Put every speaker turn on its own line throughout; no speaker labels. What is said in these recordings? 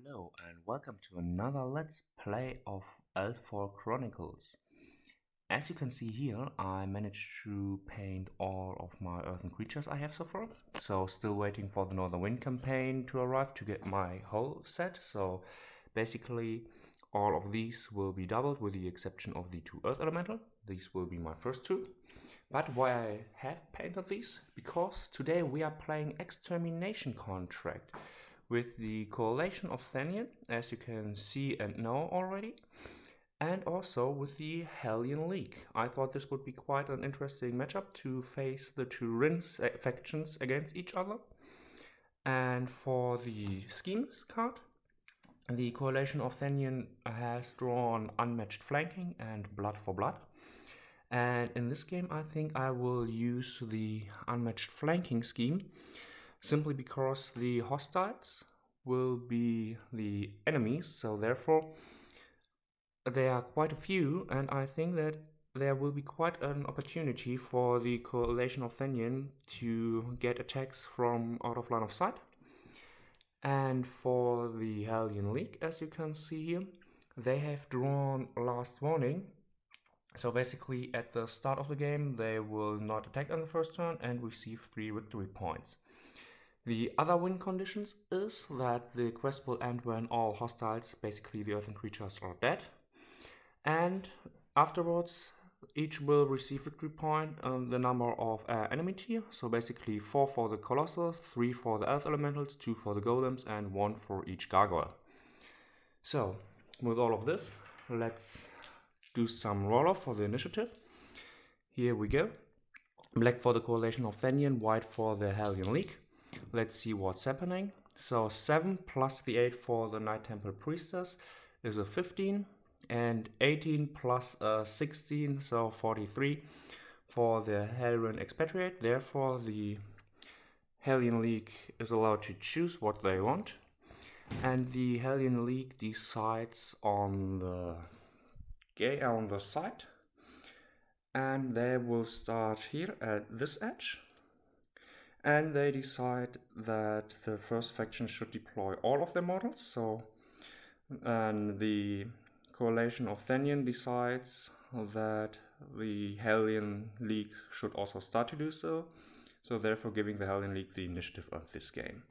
Hello and welcome to another Let's Play of Eldfall Chronicles. As you can see here, I managed to paint all of my earthen creatures I have so far. So still waiting for the Northern Wind campaign to arrive to get my whole set. So basically all of these will be doubled with the exception of the 2 Earth Elemental. These will be my first 2. But why I have painted these? Because today we are playing Extermination Contract with the Coalition of Thenion, as you can see and know already, and also with the Helion League. I thought this would be quite an interesting matchup to face the 2 Rin's factions against each other. And for the schemes card, the Coalition of Thenion has drawn Unmatched Flanking and Blood for Blood. And in this game I think I will use the Unmatched Flanking scheme simply because the hostiles will be the enemies, so therefore there are quite a few, and I think that there will be quite an opportunity for the Coalition of Thenion to get attacks from out of line of sight. And for the Helion League, as you can see here, they have drawn Last Warning. So basically at the start of the game they will not attack on the first turn and receive 3 victory points. The other win conditions is that the quest will end when all hostiles, basically the earthen creatures, are dead. And afterwards each will receive victory point on the number of enemy tier. So basically 4 for the Colossus, 3 for the Earth Elementals, 2 for the Golems and 1 for each Gargoyle. So with all of this, let's do some roll-off for the initiative. Here we go. Black for the Coalition of Thenion, white for the Helion League. Let's see what's happening. So 7 plus the 8 for the Knight Temple Priestess is a 15, and 18 plus 16, so 43 for the Helion Expatriate. Therefore the Helion League is allowed to choose what they want, and the Helion League decides on the side, and they will start here at this edge. And they decide that the first faction should deploy all of their models. So, and the Coalition of Thenion decides that the Helion League should also start to do so. So therefore giving the Helion League the initiative of this game.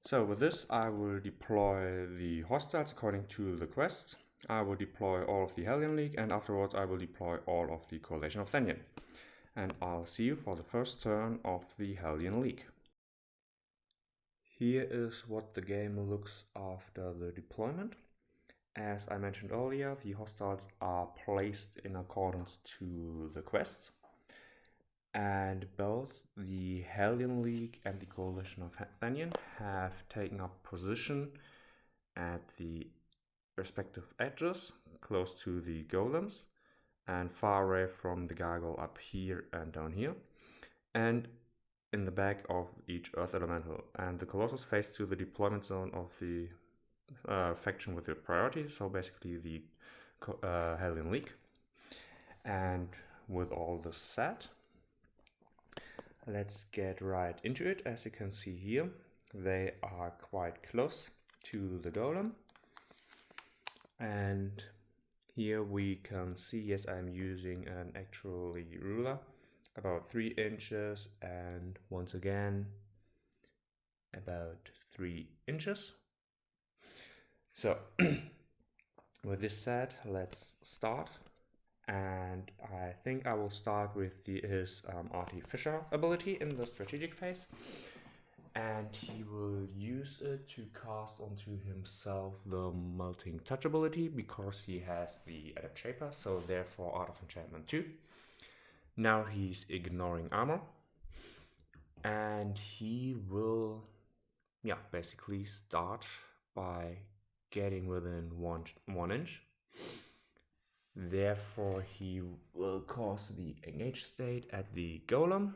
So with this I will deploy the hostiles according to the quest. I will deploy all of the Helion League, and afterwards I will deploy all of the Coalition of Thenion. And I'll see you for the first turn of the Helion League. Here is what the game looks after the deployment. As I mentioned earlier, the hostiles are placed in accordance to the quest, and both the Helion League and the Coalition of Thenion have taken up position at the respective edges, close to the golems, and far away from the gargoyle up here and down here, and in the back of each earth elemental. And the Colossus face to the deployment zone of the faction with the priority, so basically the Helion League. And with all this set, let's get right into it. As you can see here, they are quite close to the golem, and here we can see, yes, I'm using an actually ruler, about 3 inches, and once again about 3 inches. So with this set, let's start. And I think I will start with his Artificer ability in the strategic phase. And he will use it to cast onto himself the Melting Touch ability, because he has the Adept Shaper, so therefore Art of Enchantment 2. Now he's ignoring armor, and he will basically start by getting within one inch. Therefore he will cause the engage state at the golem.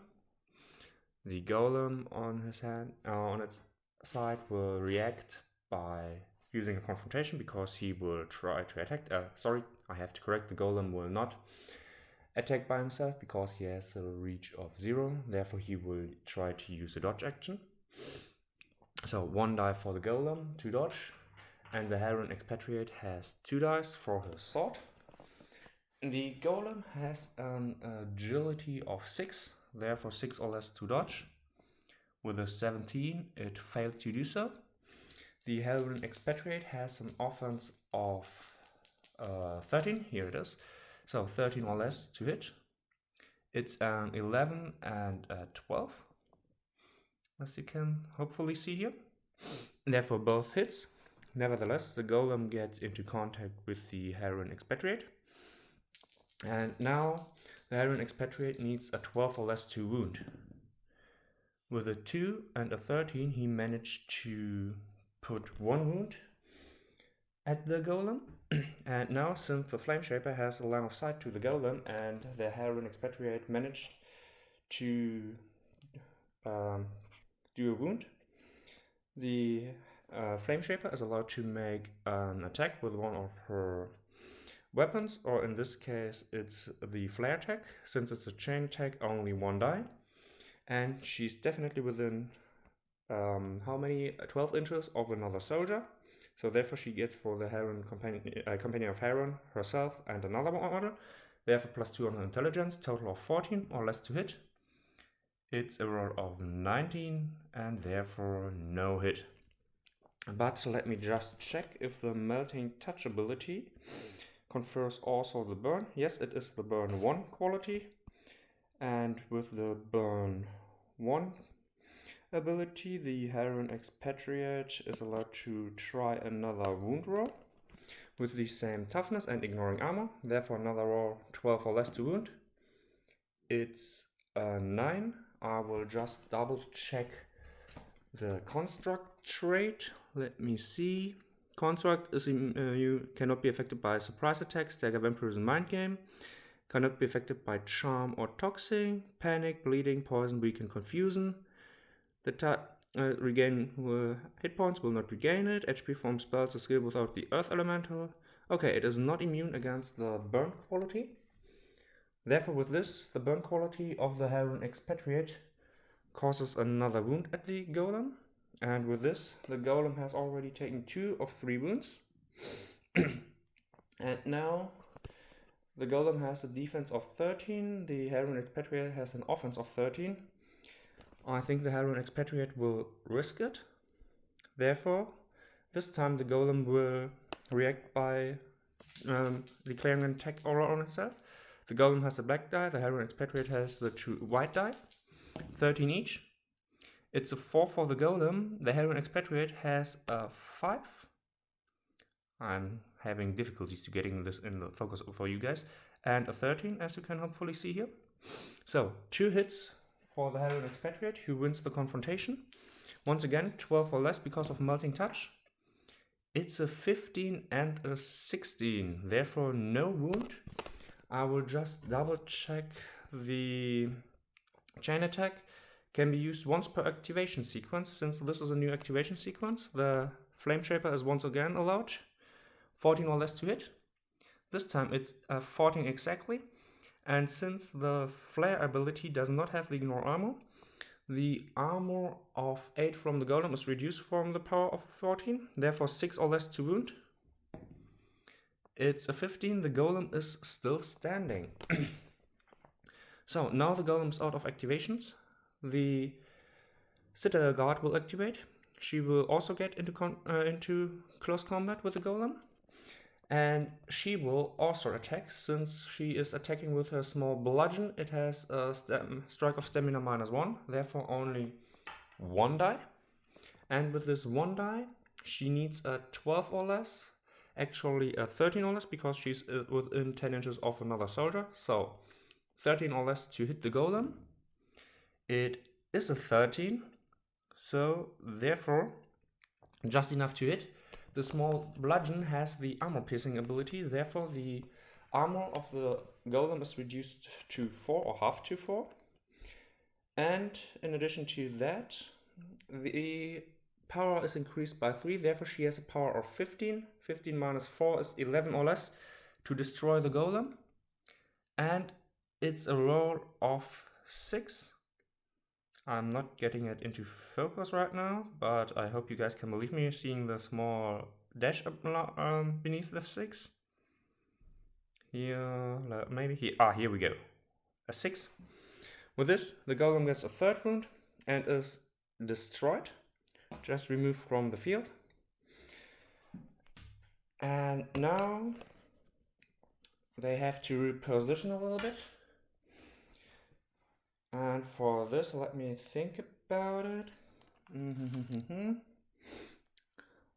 The golem on its side will react by using a confrontation, because he will try to attack. Sorry, I have to correct, the golem will not attack by himself because he has a reach of 0. Therefore he will try to use a dodge action. So 1 die for the golem to dodge, And the Helion Expatriate has 2 dice for her sword. The Golem has an agility of 6, therefore 6 or less to dodge. With a 17, it failed to do so. The Helion Expatriate has an offense of 13, here it is, so 13 or less to hit. It's an 11 and a 12, as you can hopefully see here. Therefore both hits. Nevertheless, the Golem gets into contact with the Helion Expatriate. And now the Helion Expatriate needs a 12 or less to wound. With a 2 and a 13, he managed to put 1 wound at the Golem. And now, since the Flame Shaper has a line of sight to the Golem and the Helion Expatriate managed to do a wound, the Flame Shaper is allowed to make an attack with one of her weapons, or in this case it's the flare attack. Since it's a chain attack, only 1 die, and she's definitely within 12 inches of another soldier, so therefore she gets for the Helion companion of Helion herself and another model, therefore +2 on her intelligence, total of 14 or less to hit. It's a roll of 19 and therefore no hit. But let me just check if the Melting Touch ability confers also the burn. Yes, it is the burn 1 quality, and with the burn 1 ability, the Helion Expatriate is allowed to try another wound roll with the same toughness and ignoring armor, therefore another roll 12 or less to wound. It's a 9. I will just double check the construct trait. Let me see. Construct is you cannot be affected by surprise attacks, dagger, vampirism, mind game. Cannot be affected by charm or toxin, panic, bleeding, poison, weaken, confusion. The regain hit points, will not regain it. HP from spells or skill without the earth elemental. Okay, it is not immune against the burn quality. Therefore, with this, the burn quality of the Helion Expatriate causes another wound at the Golem. And with this, the Golem has already taken 2 of 3 wounds. And now the Golem has a defense of 13. The Helion Expatriate has an offense of 13. I think the Helion Expatriate will risk it. Therefore, this time the Golem will react by declaring an attack on itself. The Golem has a black die, the Helion Expatriate has the 2 white die, 13 each. It's a 4 for the Golem, the Helion Expatriate has a 5. I'm having difficulties to getting this in the focus for you guys. And a 13, as you can hopefully see here. So, 2 hits for the Helion Expatriate, who wins the confrontation. Once again, 12 or less because of Melting Touch. It's a 15 and a 16, therefore no wound. I will just double check the chain attack. Can be used once per activation sequence. Since this is a new activation sequence, the Flame Shaper is once again allowed. 14 or less to hit. This time it's 14 exactly. And since the Flare ability does not have the ignore armor, the armor of 8 from the Golem is reduced from the power of 14, therefore 6 or less to wound. It's a 15, the Golem is still standing. So now the Golem is out of activations. The Citadel Guard will activate. She will also get into close combat with the Golem. And she will also attack. Since she is attacking with her small bludgeon, it has a strike of stamina -1, therefore only 1 die. And with this 1 die, she needs a 12 or less, actually a 13 or less, because she's within 10 inches of another soldier. So 13 or less to hit the Golem. It is a 13, so therefore just enough to hit. The small bludgeon has the armor piercing ability, therefore the armor of the Golem is reduced to 4 or half to 4. And in addition to that, the power is increased by 3, therefore she has a power of 15. 15 minus 4 is 11 or less to destroy the Golem. And it's a roll of 6. I'm not getting it into focus right now, but I hope you guys can believe me, seeing the small dash beneath the 6. Here, maybe here. Ah, here we go. A 6. With this, the golem gets a 3rd wound and is destroyed. Just removed from the field. And now they have to reposition a little bit. And for this, let me think about it.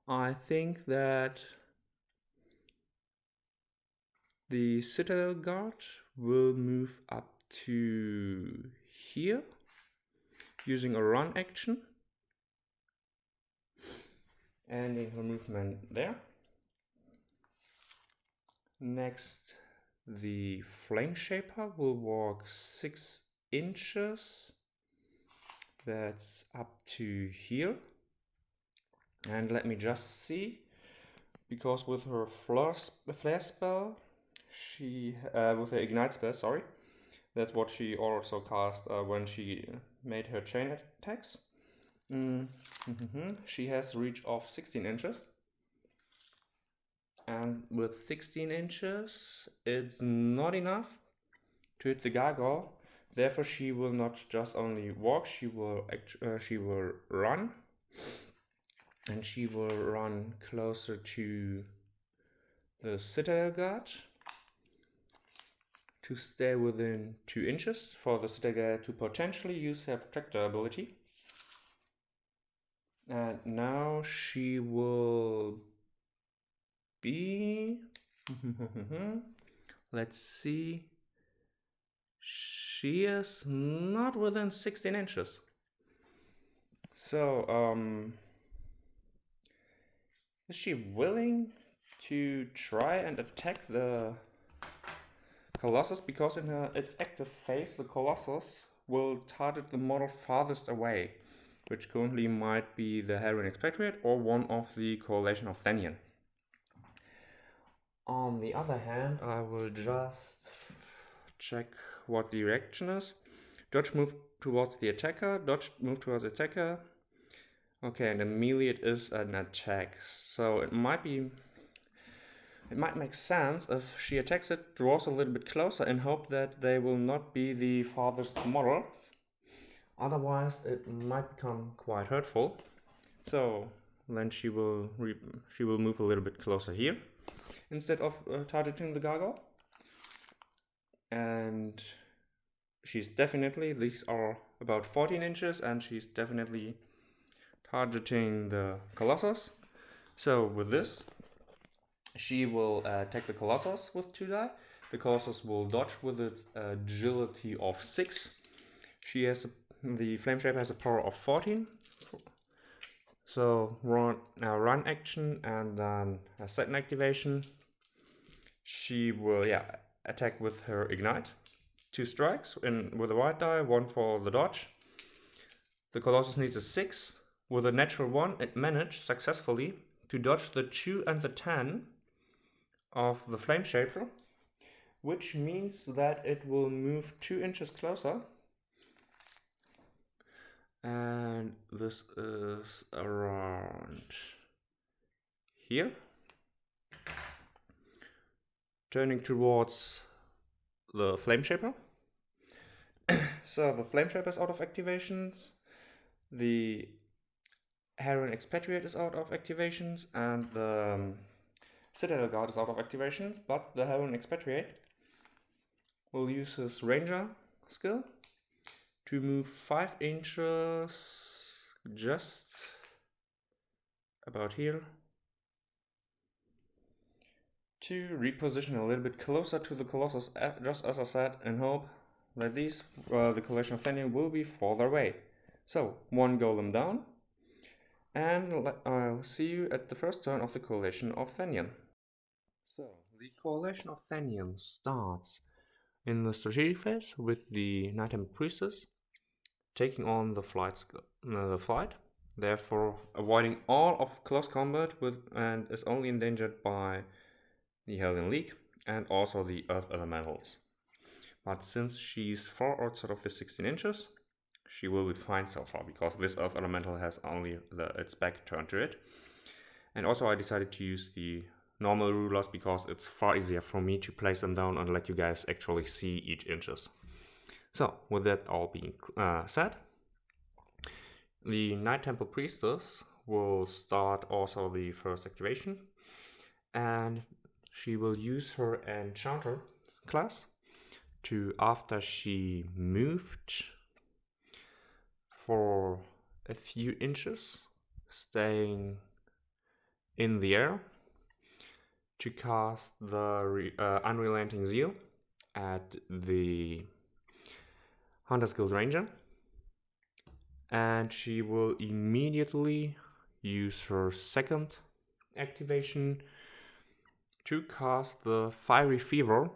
I think that the Citadel Guard will move up to here using a run action, ending her movement there. Next, the Flame Shaper will walk 6 inches. That's up to here. And let me just see, because with her flare spell, she with her ignite spell, sorry, that's what she also cast when she made her chain attacks. She has a reach of 16 inches. And with 16 inches, it's not enough to hit the gargoyle. Therefore, she will not just only walk; she will run, and she will run closer to the Citadel Guard to stay within 2 inches for the Citadel Guard to potentially use her protector ability. And now she will be let's see, she is not within 16 inches. So is she willing to try and attack the Colossus? Because in its active phase, the Colossus will target the model farthest away, which currently might be the Helion Expatriate or one of the Coalition of Thenion. On the other hand, I will just check what the reaction is. Dodge move towards the attacker, dodge move towards the attacker. Okay, and immediately it is an attack. So it might make sense if she attacks it, draws a little bit closer and hope that they will not be the farthest models. Otherwise, it might become quite hurtful. So then she will move a little bit closer here instead of targeting the gargoyle. And she's definitely, these are about 14 inches, and she's definitely targeting the Colossus. So with this, she will attack the Colossus with 2 die. The Colossus will dodge with its agility of 6. She has the Flame Shaper has a power of 14. So run action and then a second activation. She will attack with her ignite. 2 strikes with a white die, 1 for the dodge. The Colossus needs a 6. With a natural 1, it managed successfully to dodge the 2 and the 10 of the Flame Shaper, which means that it will move 2 inches closer. And this is around here. Turning towards the Flame Shaper. So the Flame Shaper is out of activations. The Helion Expatriate is out of activations, and the Citadel Guard is out of activations, but the Helion Expatriate will use his Ranger skill to move 5 inches just about here to reposition a little bit closer to the Colossus, just as I said, and hope that these, the Coalition of Thenion, will be further away. So, 1 golem down, and I'll see you at the first turn of the Coalition of Thenion. So, the Coalition of Thenion starts in the strategic phase with the Nighttime Priestess taking on the flight, therefore avoiding all of close combat and is only endangered by the Helion League and also the Earth Elementals. But since she's far outside of the 16 inches, she will be fine so far, because this Earth Elemental has only its back turned to it. And also I decided to use the normal rulers because it's far easier for me to place them down and let you guys actually see each inches. So with that all being said, the Night Temple Priestess will start also the first activation, and she will use her Enchanter class to, after she moved for a few inches, staying in the air, to cast the Unrelenting Zeal at the Hunter's Guild Ranger, and she will immediately use her second activation to cast the Fiery Fever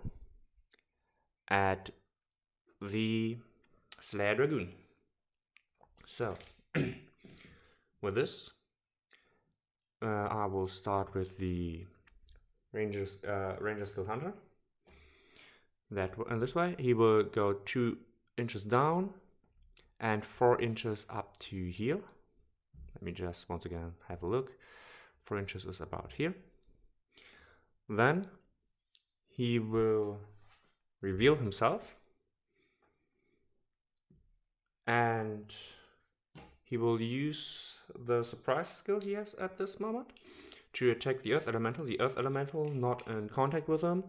at the Slayer Dragoon. So, with this, I will start with the Ranger's Guild Hunter. In this way, he will go 2 inches down and 4 inches up to here. Let me just once again have a look. 4 inches is about here. Then he will reveal himself, and he will use the surprise skill he has at this moment to attack the Earth Elemental. The Earth Elemental, not in contact with him,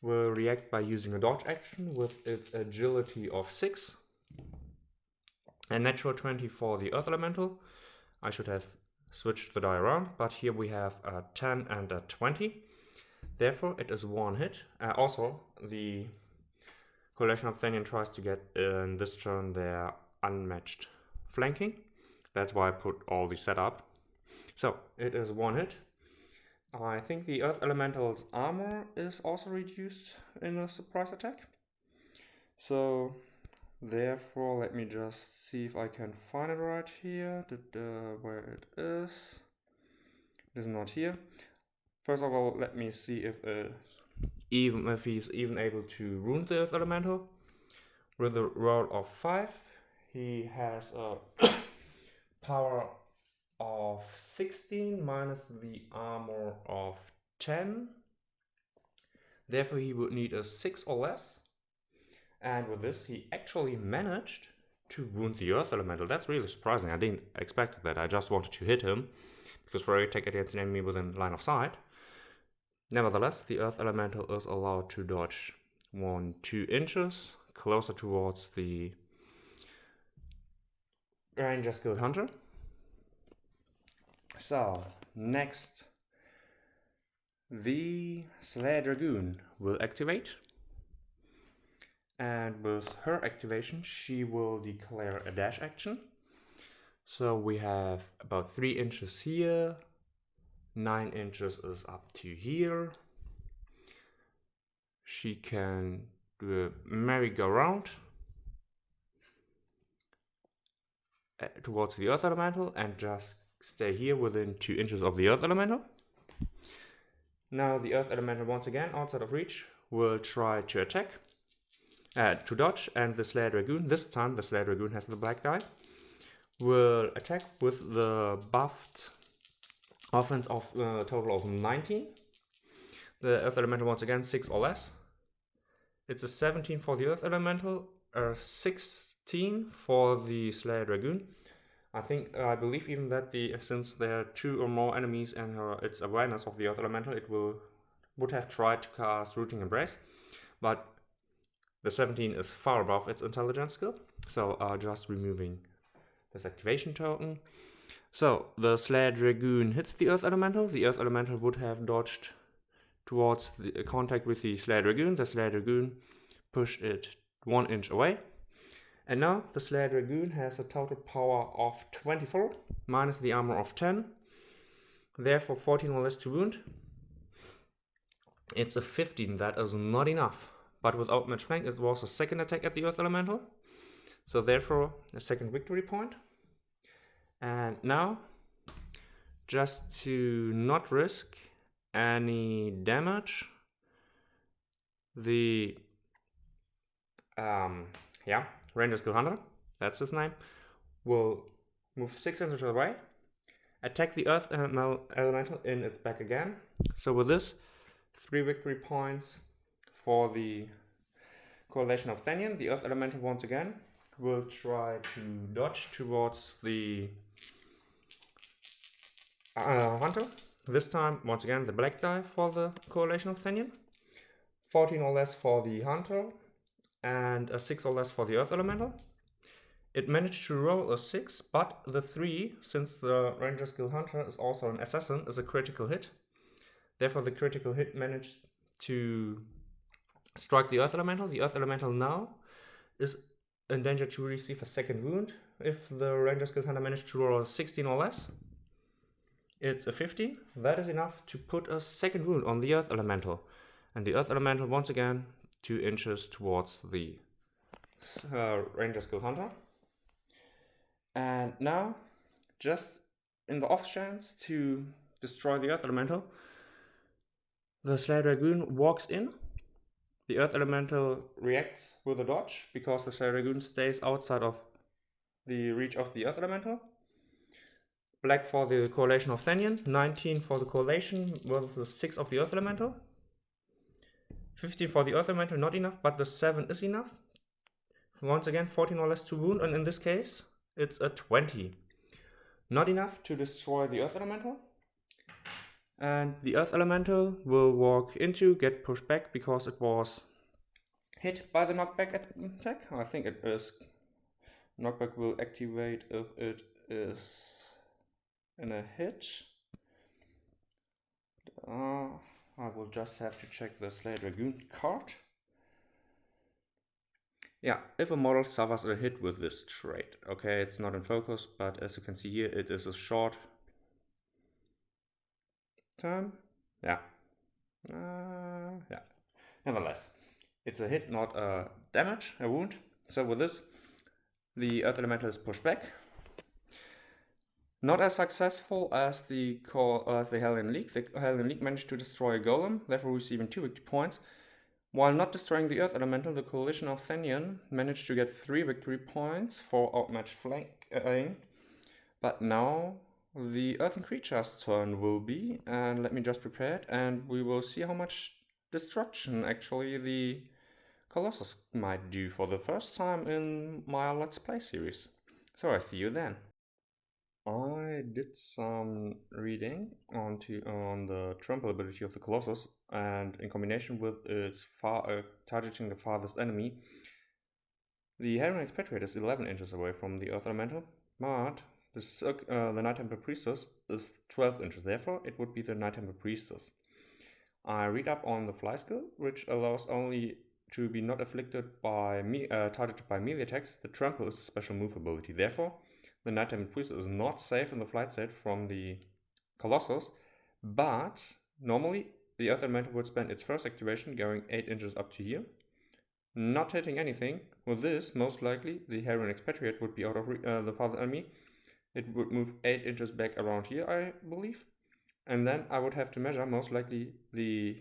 will react by using a dodge action with its agility of 6. A natural 20 for the Earth Elemental. I should have switched the die around, but here we have a 10 and a 20. Therefore, it is 1 hit. Also, the Coalition of Thenion tries to get in this turn their unmatched flanking. That's why I put all the setup. So, it is 1 hit. I think the Earth Elemental's armor is also reduced in a surprise attack. So, therefore, let me just see if I can find it right here. Where it is. It is not here. First of all, let me see if he's even able to wound the Earth Elemental. With a roll of 5, he has a power of 16 minus the armor of 10. Therefore, he would need a 6 or less. And with this, he actually managed to wound the Earth Elemental. That's really surprising. I didn't expect that. I just wanted to hit him, because for every attack against an enemy within line of sight. Nevertheless, the Earth Elemental is allowed to dodge 2 inches closer towards the Ranger's Guild Hunter. So, next, the Slayer Dragoon will activate. And with her activation, she will declare a dash action. So we have about 3 inches here. 9 inches is up to here. She can do a merry-go-round towards the Earth Elemental and just stay here within 2 inches of the Earth Elemental. Now the Earth Elemental, once again outside of reach, will try to attack, to dodge, and the Slayer Dragoon, this time the Slayer Dragoon has the black die, will attack with the buffed offense of a total of 19. The Earth Elemental, once again, 6 or less. It's a 17 for the Earth Elemental, a 16 for the Slayer Dragoon. I believe even that since there are 2 or more enemies and its awareness of the Earth Elemental, it would have tried to cast Rooting Embrace, but the 17 is far above its intelligence skill, so just removing this activation token. So the Slayer Dragoon hits the Earth Elemental. The Earth Elemental would have dodged towards the contact with the Slayer Dragoon. The Slayer Dragoon pushed it 1 inch away. And now the Slayer Dragoon has a total power of 24 minus the armor of 10. Therefore 14 or less to wound. It's a 15, that is not enough. But without much flank, it was a second attack at the Earth Elemental. So therefore a second victory point. And now, just to not risk any damage, the Ranger's Guild Hunter, that's his name, will move 6 inches away attack the Earth Elemental in its back again. So with this, 3 victory points for the Coalition of Thenion. The Earth Elemental once again will try to dodge towards the Hunter. This time, once again, the black die for the Coalition of Thenion. 14 or less for the Hunter, and a 6 or less for the Earth Elemental. It managed to roll a 6, but the 3, since the Ranger skill Hunter is also an assassin, is a critical hit. Therefore, the critical hit managed to strike the Earth Elemental. The Earth Elemental now is in danger to receive a second wound. If the Ranger skill Hunter managed to roll a 16 or less, it's a 15. That is enough to put a second wound on the Earth Elemental. And the Earth Elemental, once again, 2 inches towards the Ranger skill Hunter. And now, just in the off chance to destroy the Earth Elemental, the Slayer Dragoon walks in. The Earth Elemental reacts with a dodge, because the Slayer Dragoon stays outside of the reach of the Earth Elemental. Black for the Coalition of Thenion, 19 for the Coalition versus the 6 of the Earth Elemental. 15 for the Earth Elemental, not enough, but the 7 is enough. Once again, 14 or less to wound, and in this case, it's a 20. Not enough to destroy the Earth Elemental. And the Earth Elemental will walk into, get pushed back, because it was hit by the knockback attack. I think it is. Knockback will activate if it is in a hit. I will just have to check the Slayer Dragoon card. Yeah, if a model suffers a hit with this trait. Okay, it's not in focus, but as you can see here, it is a short term. Yeah. Nevertheless, it's a hit, not a damage, a wound. So with this, the Earth Elemental is pushed back. Not as successful as the Helion League. The Helion League managed to destroy a golem, therefore receiving 2 victory points. While not destroying the Earth Elemental, the Coalition of Thenion managed to get 3 victory points for outmatched flanking. But now the Earthen Creature's turn will be, and let me just prepare it, and we will see how much destruction actually the Colossus might do for the first time in my Let's Play series. So I see you then. I did some reading on the trample ability of the Colossus, and in combination with its targeting the farthest enemy, the Helion Expatriate is 11 inches away from the Earth Elemental, but the Night Temple Priestess is 12 inches, therefore it would be the Night Temple Priestess. I read up on the Fly skill, which allows only to be not afflicted by targeted by melee attacks. The Trample is a special move ability, therefore the Night Temple Priestess is not safe in the flight set from the Colossus, but normally the Earth Elemental would spend its first activation going 8 inches up to here, not hitting anything. With this, most likely the Helion Expatriate would be out of the farther enemy. It would move 8 inches back around here, I believe, and then I would have to measure most likely the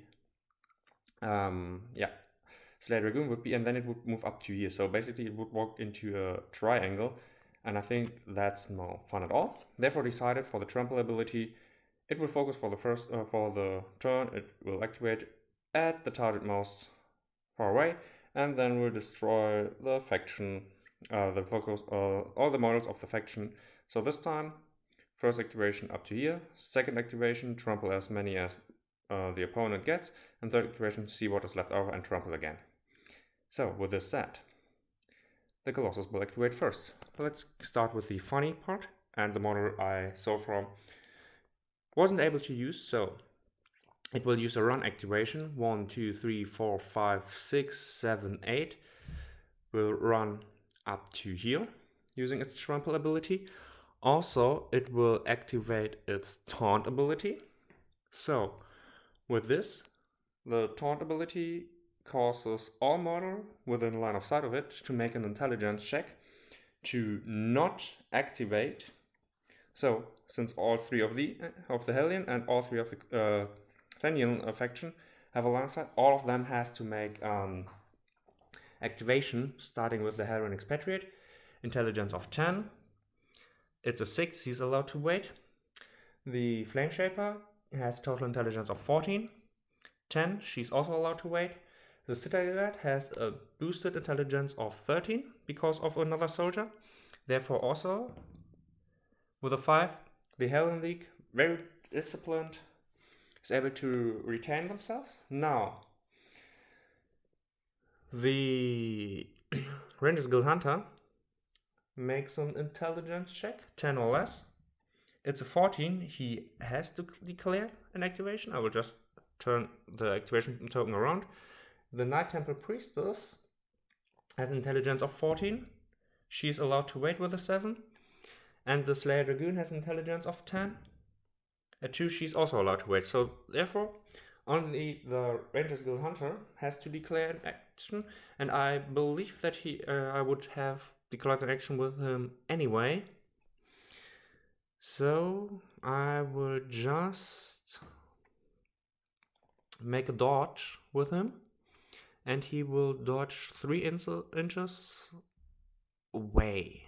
Slayer Dragoon would be, and then it would move up to here. So basically it would walk into a triangle, and I think that's no fun at all. Therefore decided for the trample ability, it will focus for the first for the turn. It will activate at the target most far away, and then will destroy the faction, the focus, all the models of the faction. So this time, first activation up to here, second activation, trample as many as the opponent gets, and third activation, see what is left over and trample again. So with this said, the Colossus will activate first. Let's start with the funny part, and the model I so far wasn't able to use, so it will use a run activation. 1, 2, 3, 4, 5, 6, 7, 8. Will run up to here using its trample ability. Also, it will activate its taunt ability. So, with this, the taunt ability causes all model within line of sight of it to make an intelligence check to not activate. So, since all 3 of the Helion and all 3 of the Thenion faction have a line of sight, all of them has to make activation, starting with the Helion Expatriate. Intelligence of 10. It's a 6, he's allowed to wait. The Flame Shaper has total intelligence of 14. 10, she's also allowed to wait. The Citadel has a boosted intelligence of 13 because of another soldier. Therefore also, with a 5, the Helion League, very disciplined, is able to retain themselves. Now, the Rangers Guild Hunter makes an intelligence check, 10 or less. It's a 14. He has to declare an activation. I will just turn the activation token around. The Night Temple Priestess has an intelligence of 14. She's allowed to wait with a 7. And the Slayer Dragoon has an intelligence of 10. At 2, she's also allowed to wait. So therefore, only the Rangers Guild Hunter has to declare an action. And I believe that I would have declared an action with him anyway. So I will just make a dodge with him, and he will dodge 3 inches away,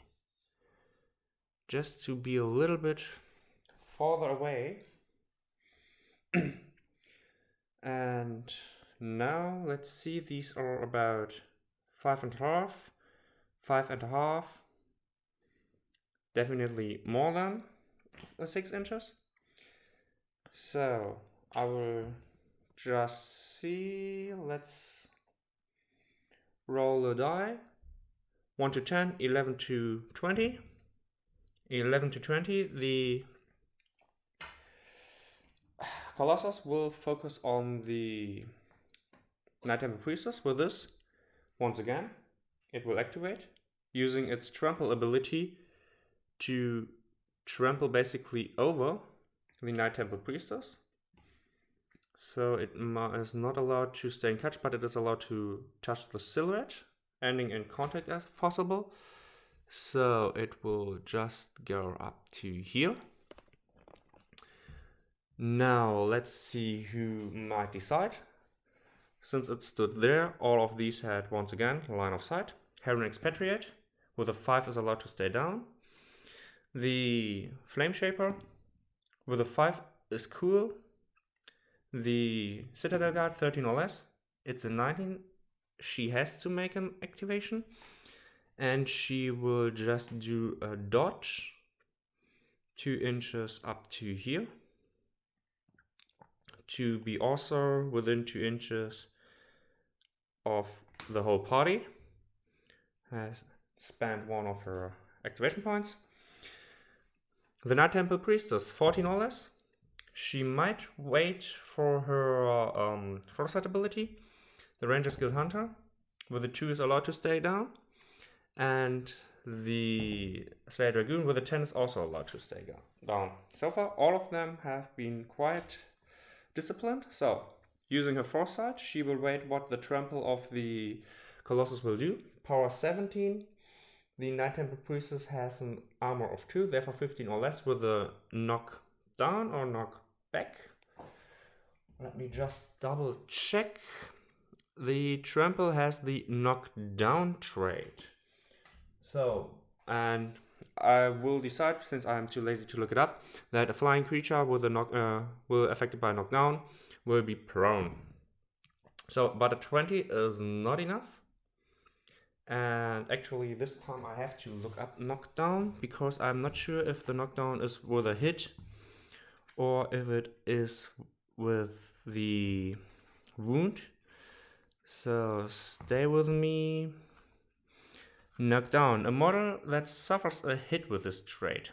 just to be a little bit farther away. And now let's see, these are about 5.5, 5.5, definitely more than 6 inches. So I will just see, let's roll a die. 1 to 10, 11 to 20. 11 to 20, the Colossus will focus on the Night Temple Priestess with this. Once again, it will activate, using its trample ability to trample basically over the Night Temple Priestess. So it is not allowed to stay in touch, but it is allowed to touch the silhouette, ending in contact as possible. So it will just go up to here. Now let's see who might decide. Since it stood there, all of these had once again line of sight. Helion Expatriate with a 5 is allowed to stay down. The Flame Shaper with a 5 is cool. The Citadel Guard, 13 or less, it's a 19. She has to make an activation, and she will just do a dodge 2 inches up to here, to be also within 2 inches of the whole party. Has spent one of her activation points. The Night Temple Priestess, 14 or less. She might wait for her Foresight ability. The Rangers Guild Hunter with a 2 is allowed to stay down. And the Slayer Dragoon with a 10 is also allowed to stay down. So far, all of them have been quite disciplined. So, using her Foresight, she will wait what the trample of the Colossus will do. Power 17. The Night Temple Priestess has an armor of 2, therefore 15 or less with a knock down or knock back. Let me just double check. The trample has the knock down trait. So, and I will decide, since I am too lazy to look it up, that a flying creature with a affected by knockdown will be prone. So, but a 20 is not enough. And actually this time I have to look up knockdown, because I'm not sure if the knockdown is with a hit or if it is with the wound. So stay with me. Knockdown. A model that suffers a hit with this trait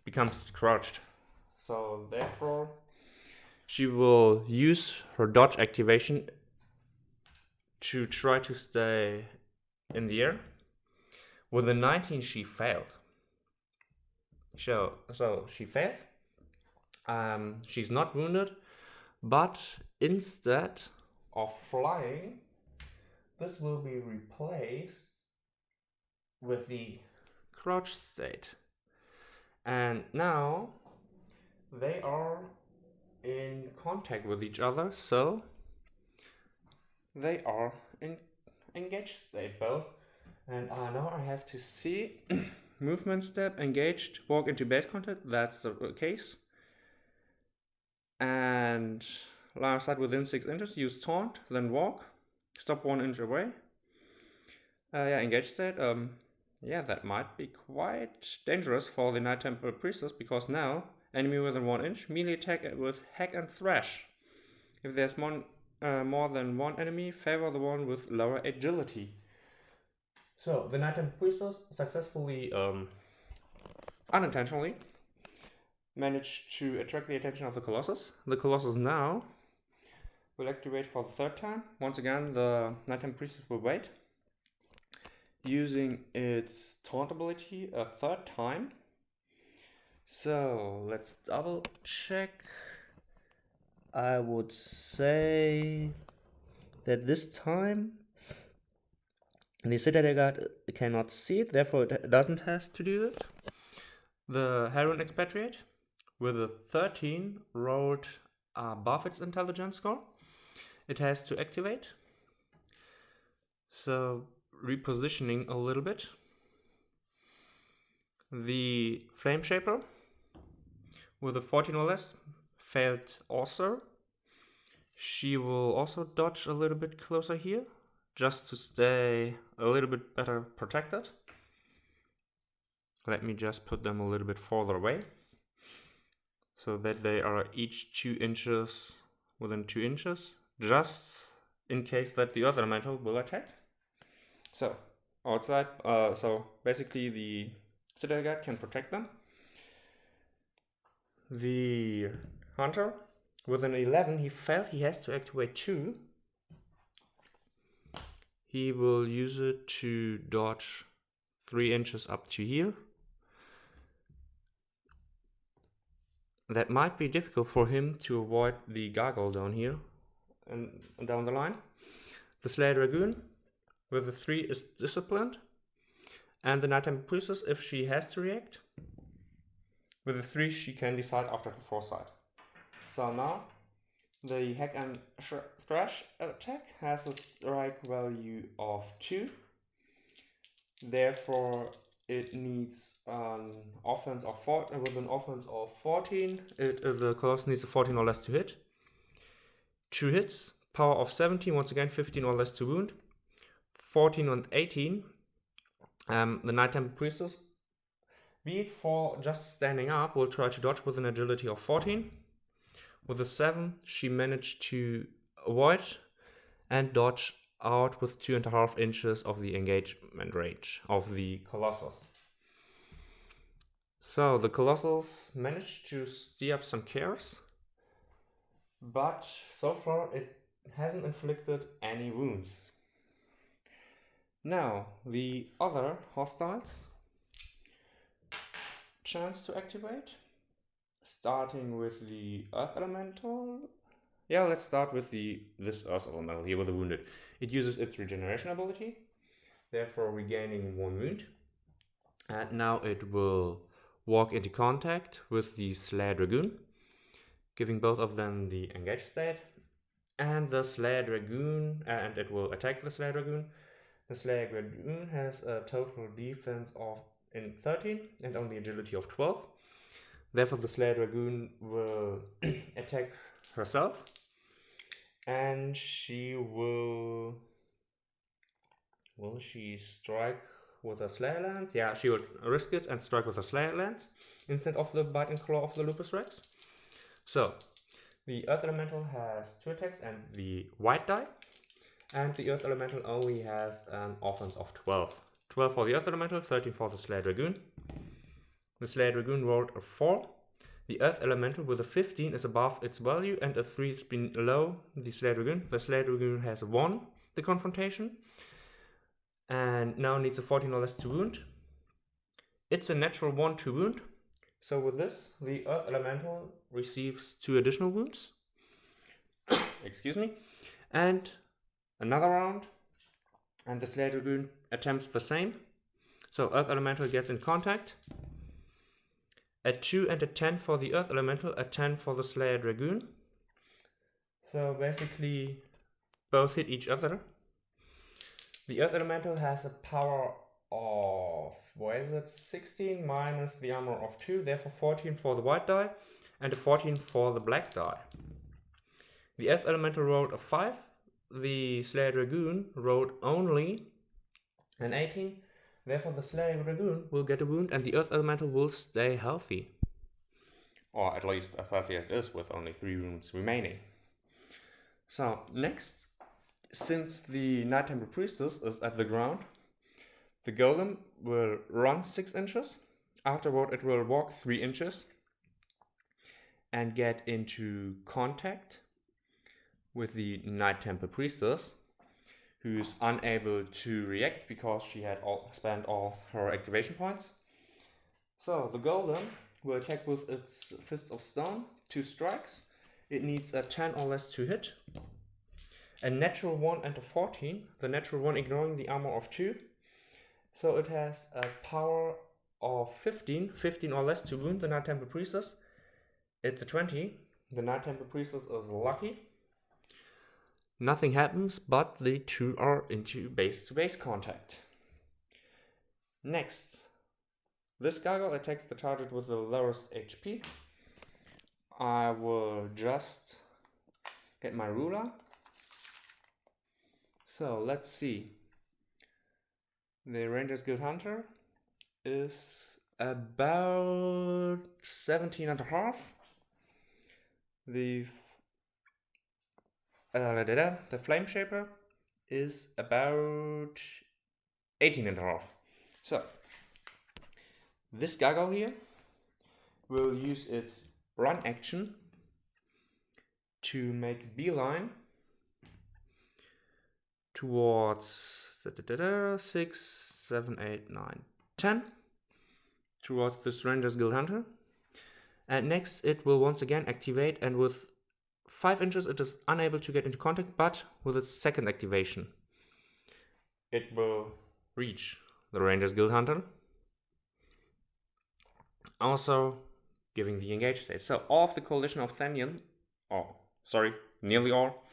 becomes crouched. So therefore she will use her dodge activation to try to stay in the air. With a 19 she failed. So she failed. She's not wounded, but instead of flying, this will be replaced with the crouch state. And now they are in contact with each other, so they are in engaged state both. And now I have to see movement step, engaged, walk into base contact. That's the case. And line of sight within 6 inches, use taunt, then walk, stop 1 inch away. Yeah, engage state. Yeah, that might be quite dangerous for the Night Temple Priestess, because now enemy within 1 inch melee attack with hack and thrash. If there's more than one enemy, favor the one with lower agility. So the Night Temple Priestess successfully, unintentionally, managed to attract the attention of the Colossus. The Colossus now will activate for the 3rd time. Once again, the Night Temple Priestess will wait, using its taunt ability a 3rd time. So let's double check. I would say that this time the Citadel Guard cannot see it, therefore it doesn't have to do it. The Helion Expatriate with a 13 rolled above its intelligence score. It has to activate. So repositioning a little bit. The Flame Shaper with a 14 or less failed also. She will also dodge a little bit closer here, just to stay a little bit better protected. Let me just put them a little bit further away, so that they are each 2 inches within 2 inches, just in case that the Earth Elemental will attack. So, outside, so basically the Citadel Guard can protect them. The Hunter, with an 11, he failed, he has to activate 2. He will use it to dodge 3 inches up to here. That might be difficult for him to avoid the Gargoyle down here and down the line. The Slayer Dragoon with the 3 is disciplined. And the Night Temple Priestess, if she has to react, with the 3 she can decide after her foresight. So now the Hack and Thrash attack has a strike value of 2. Therefore it needs an offense of 4, with an offense of 14. The Colossus needs a 14 or less to hit. 2 hits, power of 17, once again 15 or less to wound. 14 and 18. The Night Temple Priestess, be it for just standing up, will try to dodge with an agility of 14. With a 7, she managed to avoid and dodge out with 2.5 inches of the engagement range of the Colossus. So the Colossus managed to steer up some chaos, but so far it hasn't inflicted any wounds. Now the other hostiles chance to activate, starting with the Earth Elemental. Yeah, let's start with this Earth Elemental here with the Wounded. It uses its regeneration ability, therefore regaining 1 wound. And now it will walk into contact with the Slayer Dragoon, giving both of them the engage state. And the Slayer Dragoon, and it will attack the Slayer Dragoon. The Slayer Dragoon has a total defense of 13 and only agility of 12. Therefore the Slayer Dragoon will attack herself, and she will she strike with a Slayer Lance? Yeah, she would risk it and strike with a Slayer Lance instead of the Bite and Claw of the Lupus Rex. So the Earth Elemental has 2 attacks and the white die, and the Earth Elemental only has an offense of 12. 12 for the Earth Elemental, 13 for the Slayer Dragoon. The Slayer Dragoon rolled a 4. The Earth Elemental with a 15 is above its value, and a 3 is below the Slayer Dragoon. The Slayer Dragoon has won the confrontation, and now needs a 14 or less to wound. It's a natural 1 to wound. So with this, the Earth Elemental receives 2 additional wounds. Excuse me. And another round, and the Slayer Dragoon attempts the same. So Earth Elemental gets in contact. A 2 and a 10 for the Earth Elemental, a 10 for the Slayer Dragoon. So basically both hit each other. The Earth Elemental has a power of, 16 minus the armor of 2, therefore 14 for the white die, and a 14 for the black die. The Earth Elemental rolled a 5, the Slayer Dragoon rolled only an 18, therefore the Slayer Dragoon will get a wound and the Earth Elemental will stay healthy. Or at least as healthy as it is, with only 3 wounds remaining. So next, since the Night Temple Priestess is at the ground, the Golem will run 6 inches, afterward it will walk 3 inches and get into contact with the Night Temple Priestess, who is unable to react because she had spent all her activation points. So the Golem will attack with its Fist of Stone, 2 strikes. It needs a 10 or less to hit. A natural 1 and a 14, the natural 1 ignoring the armor of 2. So it has a power of 15 or less to wound the Night Temple Priestess. It's a 20, the Night Temple Priestess is lucky. Nothing happens, but the 2 are into base-to-base contact. Next, this gargoyle attacks the target with the lowest HP. I will just get my ruler. So let's see. The Ranger's Guild Hunter is about 17.5. The Flame Shaper is about 18.5. So this gargoyle here will use its run action to make beeline towards 6, 7, 8, 9, 10 towards this Ranger's Guild Hunter. And next it will once again activate, and with 5 inches it is unable to get into contact, but with its second activation it will reach the Ranger's Guild Hunter, also giving the engage state. So all of the coalition of Thenion, nearly all,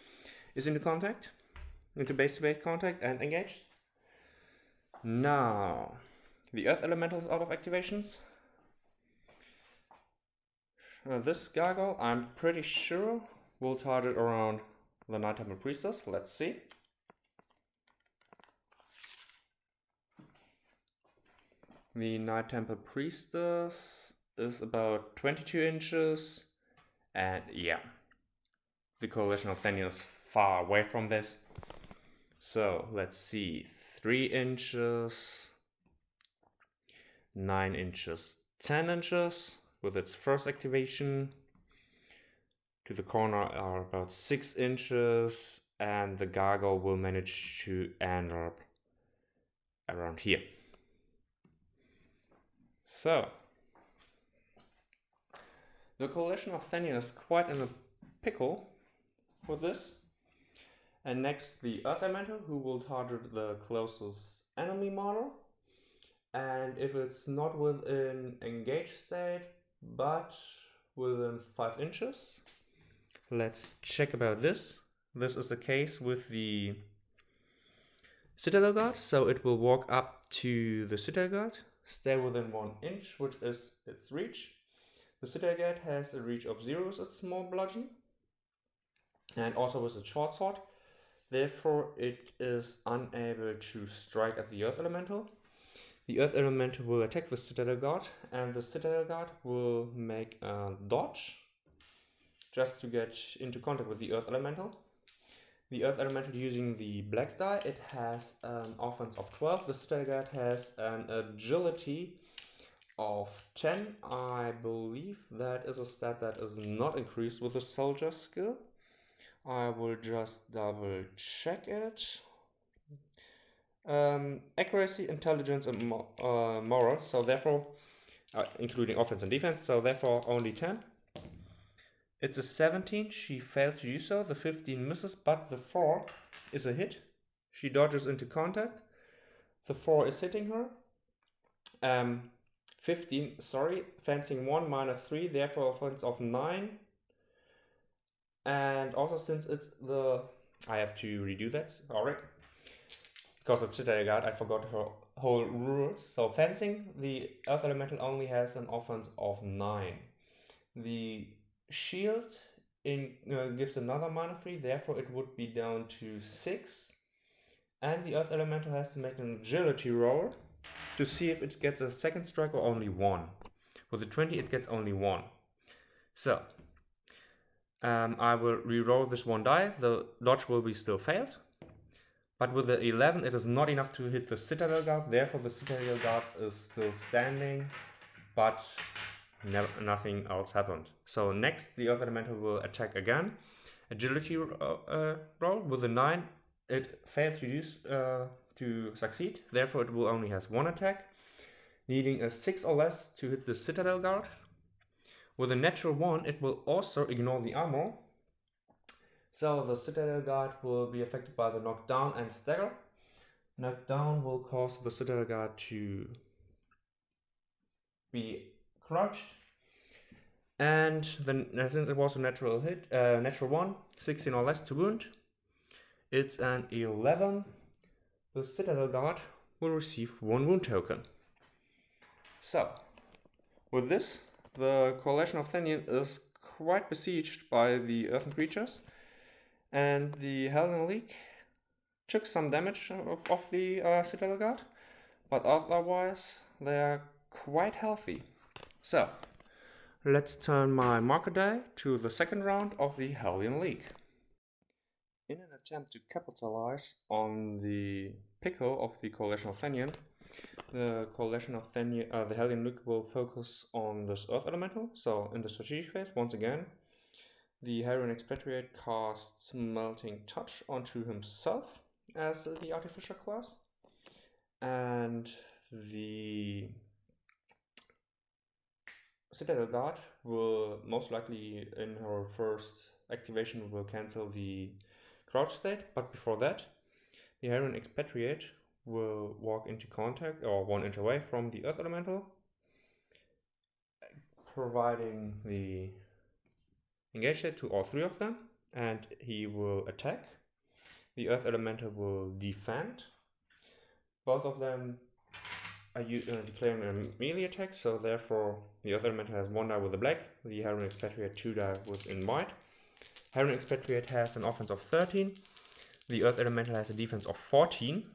is into contact, into base-to-base contact and engaged. Now, the Earth Elemental is out of activations. This gargoyle, I'm pretty sure, will target around the Night Temple Priestess. Let's see. The Night Temple Priestess is about 22 inches. And yeah, the coalition of Thenion is far away from this. So let's see. 3 inches, 9 inches, 10 inches with its first activation. To the corner are about 6 inches, and the gargoyle will manage to end up around here. So the coalition of Thenion is quite in a pickle with this. And next, the Earth Elemental, who will target the closest enemy model. And if it's not within engage state, but within 5 inches, let's check about this. This is the case with the Citadel Guard. So it will walk up to the Citadel Guard, stay within 1 inch, which is its reach. The Citadel Guard has a reach of 0 with its small bludgeon, and also with a short sword. Therefore, it is unable to strike at the Earth Elemental. The Earth Elemental will attack the Citadel Guard, and the Citadel Guard will make a dodge just to get into contact with the Earth Elemental. The Earth Elemental using the black die, it has an offense of 12. The Citadel Guard has an agility of 10. I believe that is a stat that is not increased with the soldier skill. I will just double check it. Accuracy, intelligence, and moral, so therefore, including offense and defense, so therefore only 10. It's a 17, she failed to do so. The 15 misses, but the 4 is a hit. She dodges into contact. The 4 is hitting her. 15, fencing 1 minus 3, therefore offense of 9. And also since it's I have to redo that, alright. Because of Citadel Guard, I forgot her whole rules. So fencing, the Earth Elemental only has an offense of 9. The shield gives another -3, therefore it would be down to 6. And the Earth Elemental has to make an agility roll to see if it gets a second strike or only 1. With the 20 it gets only 1. So, I will re-roll this one die. The dodge will be still failed. But with the 11 it is not enough to hit the Citadel Guard, therefore the Citadel Guard is still standing, but nothing else happened. So next the Earth Elemental will attack again. Agility roll. With the 9 it fails to succeed, therefore it will only has 1 attack, needing a 6 or less to hit the Citadel Guard. With a natural 1 it will also ignore the armor, so the Citadel Guard will be affected by the knockdown and stagger. Knockdown will cause the Citadel Guard to be crouched, and then since it was a natural hit, natural 1, 16 or less to wound, it's an 11. The Citadel Guard will receive 1 wound token. So, with this, the Coalition of Thenion is quite besieged by the earthen creatures, and the Helion League took some damage of the Citadel Guard, but otherwise they are quite healthy. So, let's turn my marker die to the second round of the Helion League. In an attempt to capitalize on the pickle of the Coalition of Thenion, the Coalition of Thenion, the Helion League will focus on this Earth Elemental. So in the strategic phase, once again, the Helion Expatriate casts Melting Touch onto himself as the Artificial class, and the Citadel Guard will most likely in her first activation will cancel the crouch state, but before that the Helion Expatriate will walk into contact or 1 inch away from the Earth Elemental, providing the engage state to all 3 of them, and he will attack. The Earth Elemental will defend. Both of them are declaring a melee attack, so therefore the Earth Elemental has 1 die with the black, the Helion Expatriate 2 die with in white. Helion Expatriate has an offense of 13, the Earth Elemental has a defense of 14.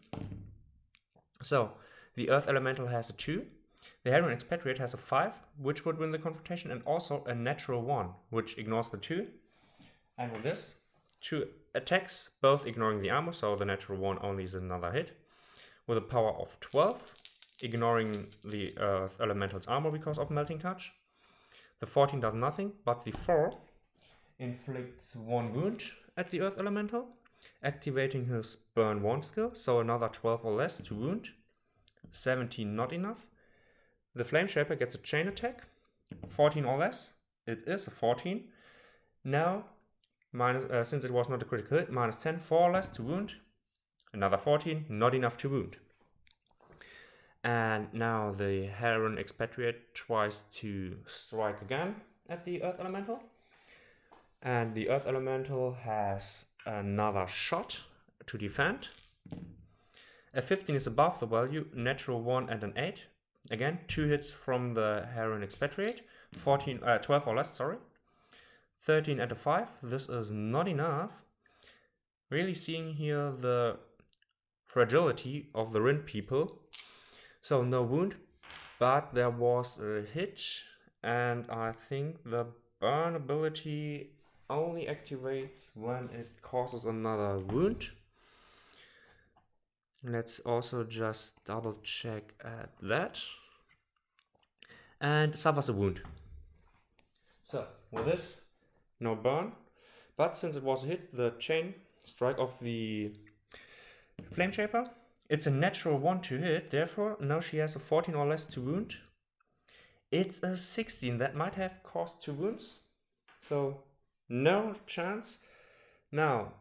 So the Earth Elemental has a 2, the Helion Expatriate has a 5, which would win the confrontation, and also a natural 1, which ignores the 2. And with this, 2 attacks, both ignoring the armor, so the natural 1 only is another hit, with a power of 12, ignoring the Earth Elemental's armor because of Melting Touch. The 14 does nothing, but the 4 inflicts 1 wound at the Earth Elemental, activating his Burn 1 skill, so another 12 or less to wound. 17 not enough. The Flame Shaper gets a chain attack, 14 or less. It is a 14. Now, since it was not a critical hit, -10, 4 or less to wound. Another 14, not enough to wound. And now the Helion Expatriate tries to strike again at the Earth Elemental. And the Earth Elemental has another shot to defend. A 15 is above the value, natural 1 and an 8. Again, 2 hits from the Helion Expatriate, 12 or less, sorry. 13 and a 5, this is not enough. Really seeing here the fragility of the Rin people. So no wound, but there was a hit, and I think the burn ability only activates when it causes another wound. Let's also just double check at that. And suffers a wound. So with this, no burn, but since it was a hit, the chain strike of the Flame Shaper, it's a natural 1 to hit, therefore now she has a 14 or less to wound. It's a 16, that might have caused 2 wounds, so no chance. Now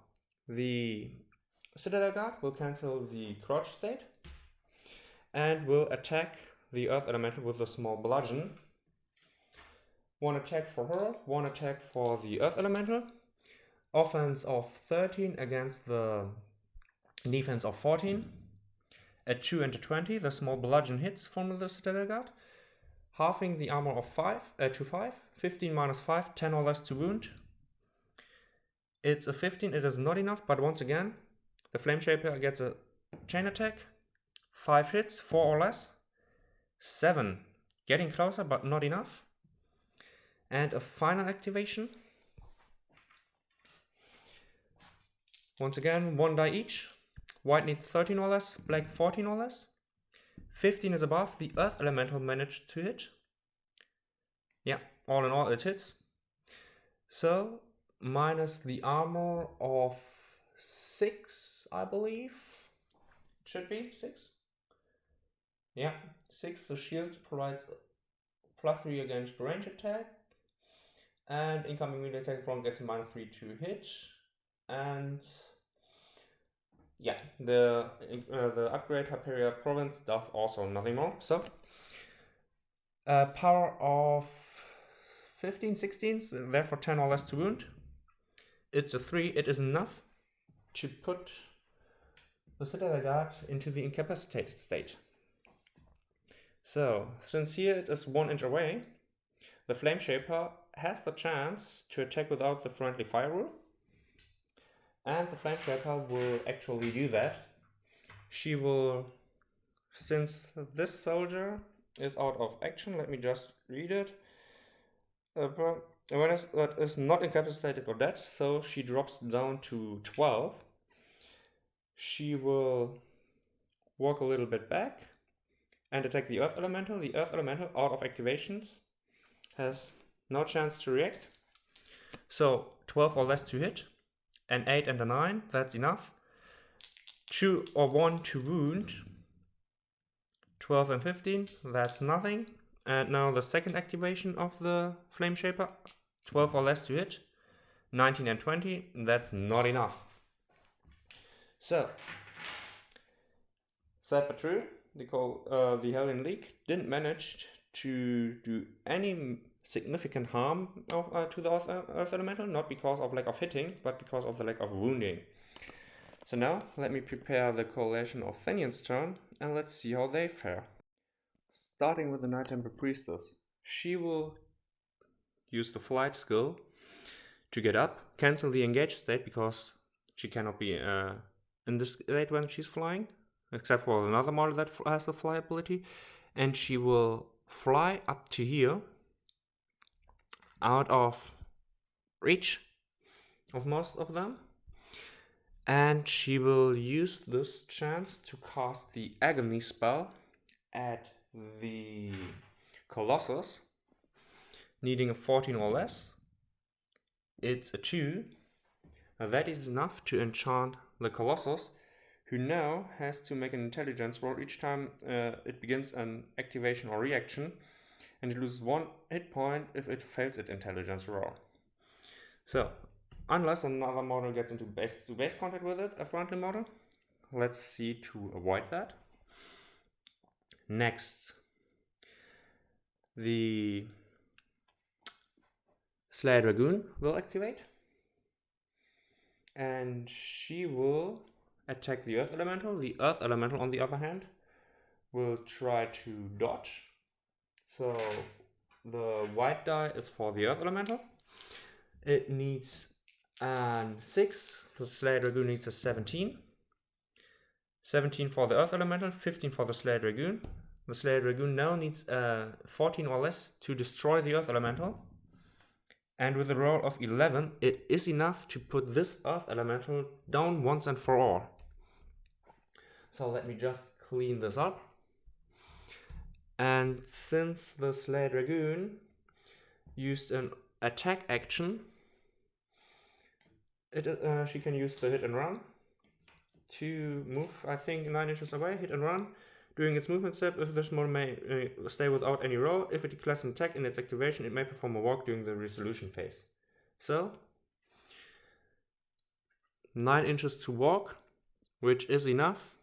the Citadel Guard will cancel the crouch state and will attack the Earth Elemental with a small bludgeon. 1 attack for her, 1 attack for the Earth Elemental. Offense of 13 against the defense of 14. A 2 and a 20, the small bludgeon hits from the Citadel Guard.
halving the armor of 5 to 5, 15 minus 5, 10 or less to wound. It's a 15, it is not enough, but once again, the Flame Shaper gets a chain attack, 5 hits, 4 or less, 7, getting closer but not enough, and a final activation. Once again, 1 die each. White needs 13 or less, black 14 or less. 15 is above, the Earth Elemental managed to hit. Yeah, all in all it hits. So, minus the armor of 6, I believe. Should be 6. Yeah, 6. The shield provides +3 against range attack. And incoming melee attack from gets a -3 to hit. And yeah, the upgrade Hyperia Province does also nothing more. So, power of 15, 16, therefore 10 or less to wound. It's a 3, it is enough to put the Citadel Guard into the incapacitated state. So, since here it is 1 inch away, the Flame Shaper has the chance to attack without the friendly fire rule. And the Flame Shaper will actually do that. She will, since this soldier is out of action, let me just read it. Awareness is not incapacitated or dead, so she drops down to 12. She will walk a little bit back and attack the Earth Elemental. The Earth Elemental, out of activations, has no chance to react. So 12 or less to hit, an 8 and a 9, that's enough. 2 or 1 to wound, 12 and 15, that's nothing. And now the second activation of the Flame Shaper, 12 or less to hit, 19 and 20, that's not enough. So, sad but true, the Helion League didn't manage to do any significant harm to the Earth Elemental, not because of lack of hitting, but because of the lack of wounding. So now, let me prepare the Coalition of Thenion's turn, and let's see how they fare. Starting with the Night Temple Priestess, she will use the flight skill to get up, cancel the engaged state because she cannot be in this state when she's flying, except for another model that has the fly ability, and she will fly up to here, out of reach of most of them, and she will use this chance to cast the Agony spell at the Colossus, needing a 14 or less. It's a 2. That is enough to enchant the Colossus, who now has to make an intelligence roll each time it begins an activation or reaction, and it loses 1 hit point if it fails its intelligence roll. So, unless another model gets into base-to-base contact with it, a friendly model, let's see to avoid that. Next, the Slayer Dragoon will activate, and she will attack the Earth Elemental. The Earth Elemental, on the other hand, will try to dodge. So the white die is for the Earth Elemental. It needs a 6. The Slayer Dragoon needs a 17. 17 for the Earth Elemental, 15 for the Slayer Dragoon. The Slayer Dragoon now needs a 14 or less to destroy the Earth Elemental. And with a roll of 11, it is enough to put this Earth Elemental down once and for all. So let me just clean this up. And since the Slayer Dragoon used an attack action, she can use the hit and run to move, I think, 9 inches away, hit and run. During its movement step, if this model may stay without any roll, if it declares an attack in its activation, it may perform a walk during the resolution phase. So, 9 inches to walk, which is enough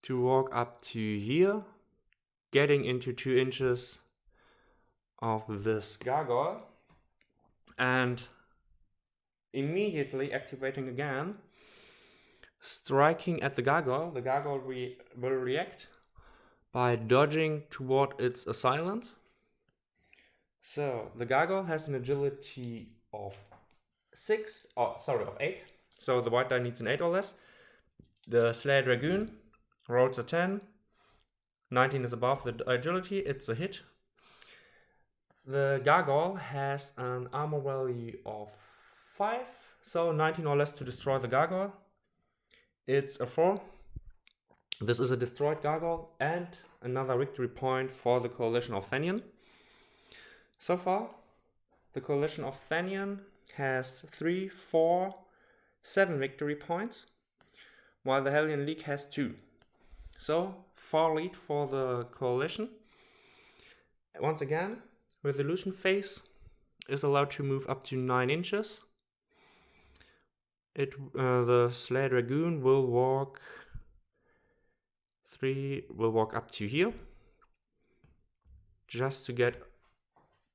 to walk up to here, getting into 2 inches of this gargoyle, and immediately activating again, striking at the gargoyle. The gargoyle will react by dodging toward its assailant. So the gargoyle has an agility of 8. So the white die needs an 8 or less. The Slayer Dragoon rolls a 10. 19 is above the agility, it's a hit. The gargoyle has an armor value of 5, so 19 or less to destroy the gargoyle. It's a 4. This is a destroyed gargoyle and another victory point for the coalition of Thenion. So far, the coalition of Thenion has 3, 4, 7 victory points, while the Helion League has 2. So, far lead for the coalition. Once again, resolution phase is allowed to move up to 9 inches. The Slayer Dragoon will walk up to here, just to get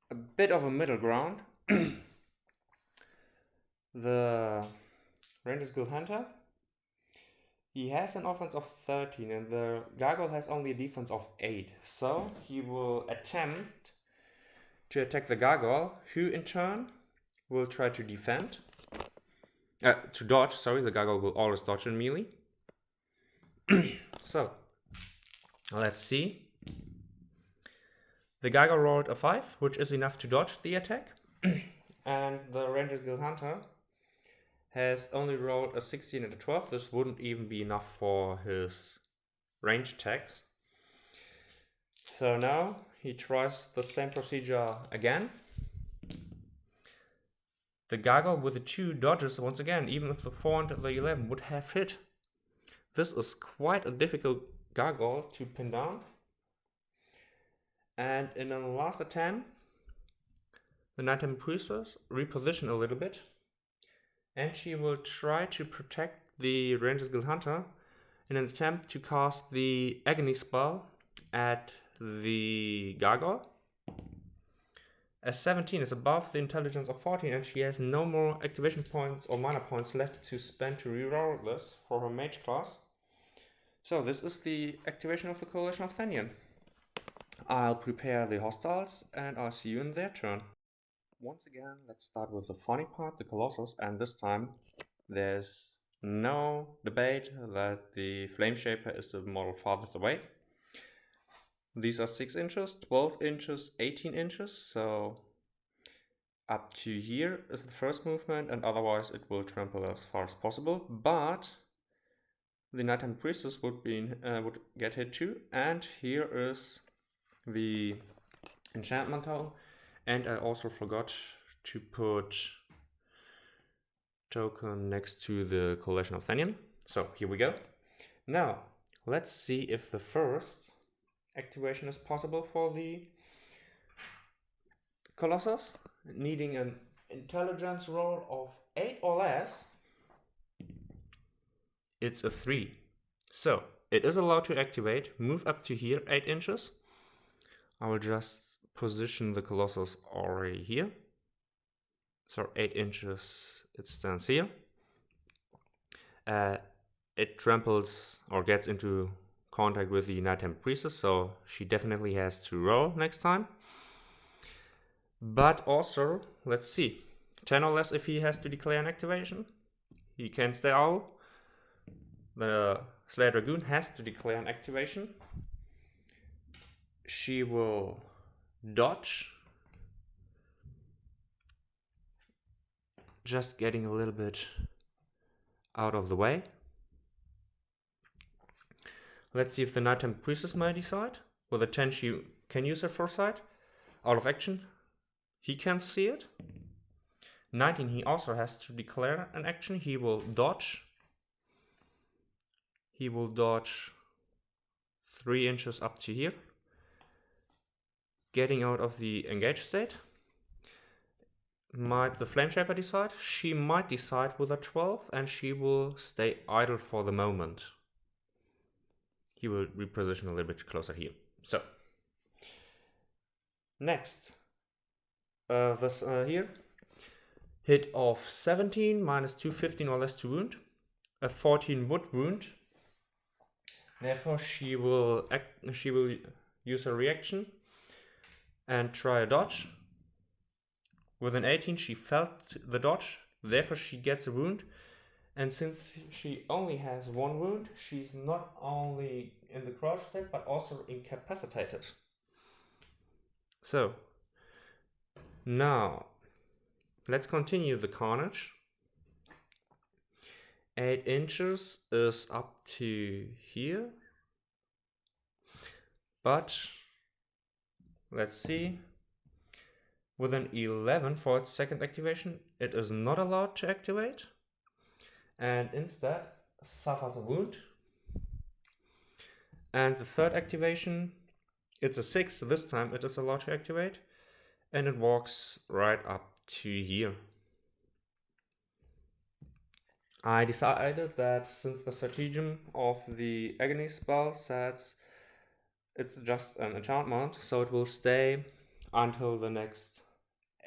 a bit of a middle ground. The Rangers Guild Hunter, he has an offense of 13 and the gargoyle has only a defense of 8, so he will attempt to attack the gargoyle, who in turn will try to dodge. The gargoyle will always dodge in melee. So let's see. The gargoyle rolled a 5, which is enough to dodge the attack. And the Rangers Guild Hunter has only rolled a 16 and a 12. This wouldn't even be enough for his range attacks. So now he tries the same procedure again. The gargoyle with the 2 dodges once again, even if the 4 and the 11 would have hit. This is quite a difficult gargoyle to pin down. And in the last attempt, the Nighttime Priestess reposition a little bit, and she will try to protect the Rangers Guild Hunter in an attempt to cast the Agony spell at the gargoyle. As 17 is above the intelligence of 14, and she has no more activation points or mana points left to spend to reroll this for her mage class. So this is the activation of the Coalition of Thenion. I'll prepare the hostiles and I'll see you in their turn. Once again, let's start with the funny part, the Colossus, and this time there's no debate that the Flame Shaper is the model farthest away. These are 6 inches, 12 inches, 18 inches, so up to here is the first movement, and otherwise it will trample as far as possible. But the Nighttime Priestess would get hit too, and here is the enchantment tile, and I also forgot to put token next to the Coalition of Thenion. So here we go. Now let's see if the first activation is possible for the Colossus, needing an intelligence roll of 8 or less. It's a 3. So it is allowed to activate, move up to here 8 inches. I will just position the Colossus already here. So 8 inches it stands here. It tramples or gets into contact with the Nighttime Priestess, so she definitely has to roll next time. But also, let's see, 10 or less if he has to declare an activation. He can stay all. The Slayer Dragoon has to declare an activation. She will dodge, just getting a little bit out of the way. Let's see if the Nighttime Priestess might decide. With a 10 she can use her foresight. Out of action, he can't see it. 19 he also has to declare an action. He will dodge. He will dodge 3 inches up to here, getting out of the engage state. Might the Flame Shaper decide? She might decide with a 12, and she will stay idle for the moment. He will reposition a little bit closer here. So, next, here, hit of 17, minus 2, 15 or less to wound. A 14 would wound. Therefore, she will use her reaction and try a dodge. With an 18, she felt the dodge. Therefore, she gets a wound. And since she only has one wound, she's not only in the crouch state, but also incapacitated. So, now, let's continue the carnage. 8 inches is up to here. But, let's see. With an 11 for its second activation, it is not allowed to activate. And instead suffers a wound. And the third activation, it's a 6, this time it is allowed to activate, and it walks right up to here. I decided that since the stratagem of the agony spell says it's just an enchantment, so it will stay until the next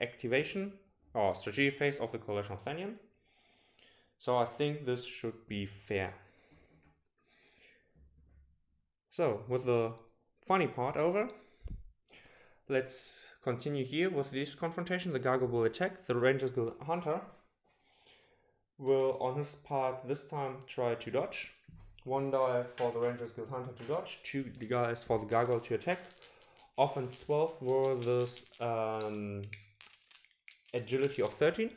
activation or strategy phase of the Coalition of Thenion. So I think this should be fair. So, with the funny part over, let's continue here with this confrontation. The Gargoyle will attack. The Ranger's Guild Hunter will, on his part, this time try to dodge. 1 die for the Ranger's Guild Hunter to dodge, 2 dice for the Gargoyle to attack. Offense 12 versus agility of 13.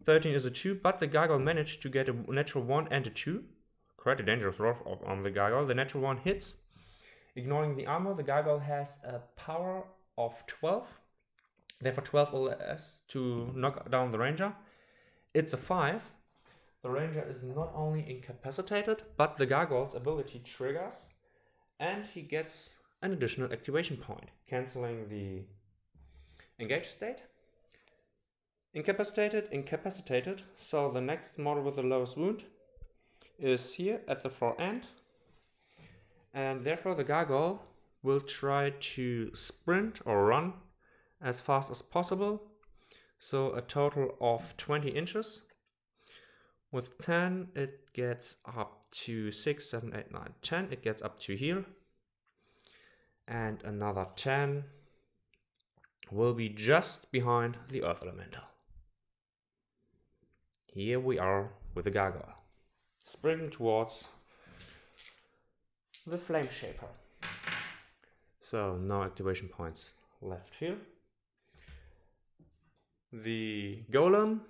13 is a 2, but the Gargoyle managed to get a natural 1 and a 2. Quite a dangerous roll on the Gargoyle. The natural 1 hits. Ignoring the armor, the Gargoyle has a power of 12. Therefore 12 or less to knock down the Ranger. It's a 5. The Ranger is not only incapacitated, but the Gargoyle's ability triggers, and he gets an additional activation point, cancelling the engaged state. Incapacitated, so the next model with the lowest wound is here at the far end, and therefore the Gargoyle will try to sprint or run as fast as possible, so a total of 20 inches. With 10 it gets up to 6, 7, 8, 9, 10, it gets up to here, and another 10 will be just behind the Earth Elemental. Here we are with the Gargoyle, sprinting towards the Flame Shaper. So no activation points left here. The Golem,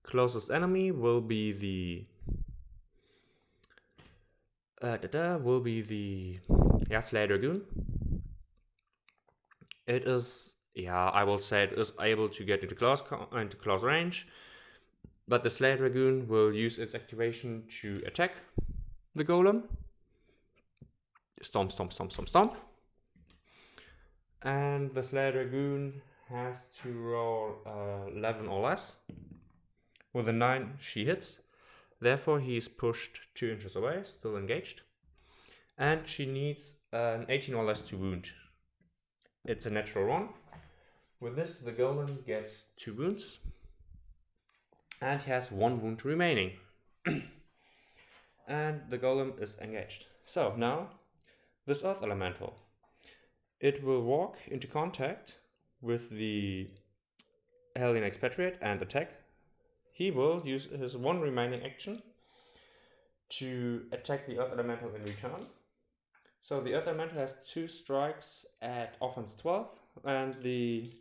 closest enemy, will be the Slay Dragoon. It is, I will say it is able to get into close range, but the Slay Dragoon will use its activation to attack the Golem. Stomp, stomp, stomp, stomp, stomp. And the Slay Dragoon has to roll 11 or less. With a 9, she hits. Therefore, he is pushed 2 inches away, still engaged. And she needs an 18 or less to wound. It's a natural 1. With this, the Golem gets 2 wounds. And he has 1 wound remaining. And the Golem is engaged. So now, this Earth Elemental. It will walk into contact with the Helion Expatriate and attack. He will use his 1 remaining action to attack the Earth Elemental in return. So the Earth Elemental has 2 strikes at offense 12, and the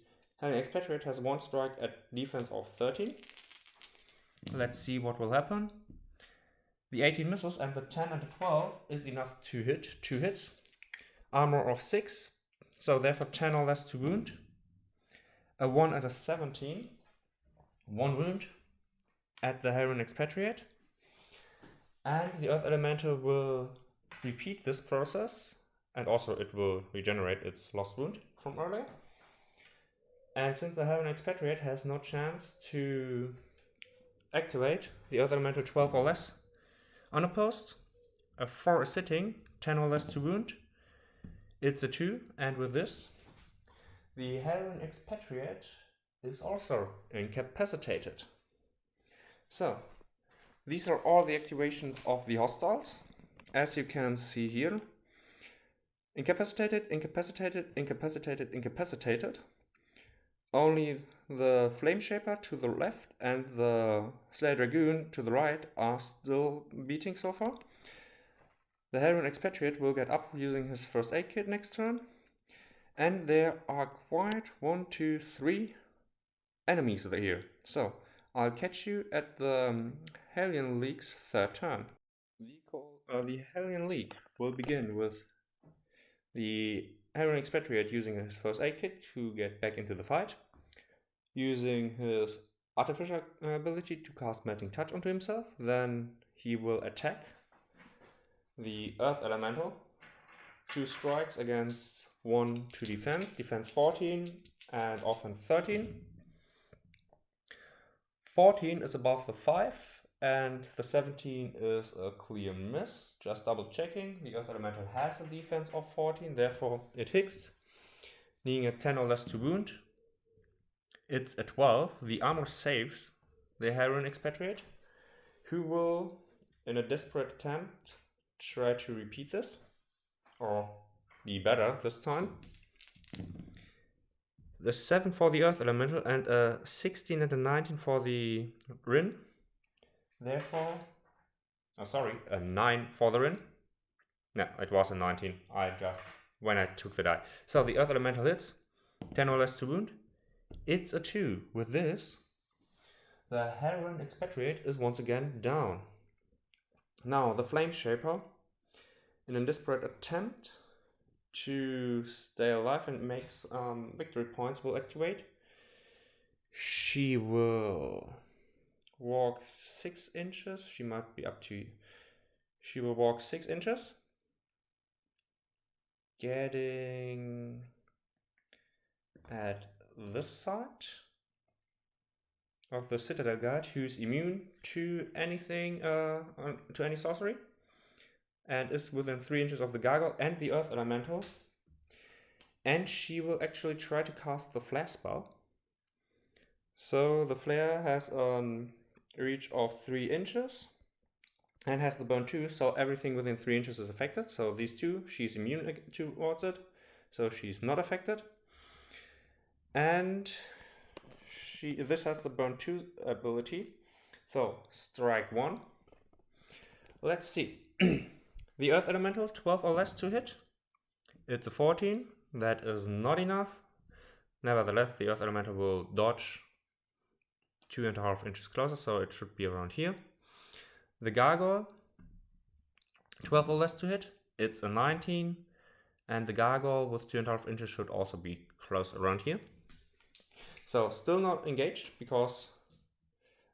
Helion Expatriate has 1 strike at defense of 13. Let's see what will happen. The 18 misses, and the 10 and the 12 is enough to hit 2 hits. Armor of 6, so therefore 10 or less to wound. A 1 and a 17, 1 wound at the Helion Expatriate. And the Earth Elemental will repeat this process, and also it will regenerate its lost wound from earlier. And since the Helion Expatriate has no chance to activate the Earth Elemental 12 or less unopposed, a 4 is sitting, 10 or less to wound. It's a 2, and with this, the Helion Expatriate is also incapacitated. So, these are all the activations of the hostiles. as you can see here, incapacitated, incapacitated, incapacitated, incapacitated. Only the Flame Shaper to the left and the Slayer Dragoon to the right are still beating so far. The Helion Expatriate will get up using his first aid kit next turn. And there are quite 1, 2, 3 enemies here. So I'll catch you at the Helion League's third turn. The Helion League will begin with the Helion Expatriate using his first aid kit to get back into the fight, using his artificial ability to cast Melting Touch onto himself. Then he will attack the Earth Elemental. 2 strikes against 1 to defend. Defense 14 and offense 13. 14 is above the 5 and the 17 is a clear miss. Just double checking. The Earth Elemental has a defense of 14, therefore it hits, needing a 10 or less to wound. It's a 12. The armor saves the Helion Expatriate, who will, in a desperate attempt, try to repeat this, or be better this time. The 7 for the Earth Elemental and a 16 and a 19 for the Rin. Therefore, a 9 for the Rin. No, it was a 19. When I took the die. So the Earth Elemental hits, 10 or less to wound. It's a 2. With this, the Helion Expatriate is once again down. Now the Flame Shaper, in a desperate attempt to stay alive and makes victory points, will activate. She will walk 6 inches. She might be up to. She will walk 6 inches, getting at this side of the Citadel Guard, who's immune to anything, to any sorcery, and is within 3 inches of the Gargoyle and the Earth Elemental. And she will actually try to cast the Flare spell. So the Flare has a reach of 3 inches and has the burn 2, so everything within 3 inches is affected. So these two, she's immune towards it, so she's not affected. And this has the burn 2 ability. So strike 1. Let's see. The Earth Elemental, 12 or less to hit. It's a 14. That is not enough. Nevertheless, the Earth Elemental will dodge 2.5 inches closer, so it should be around here. The Gargoyle, 12 or less to hit. It's a 19. And the Gargoyle with 2.5 inches should also be close around here. So still not engaged, because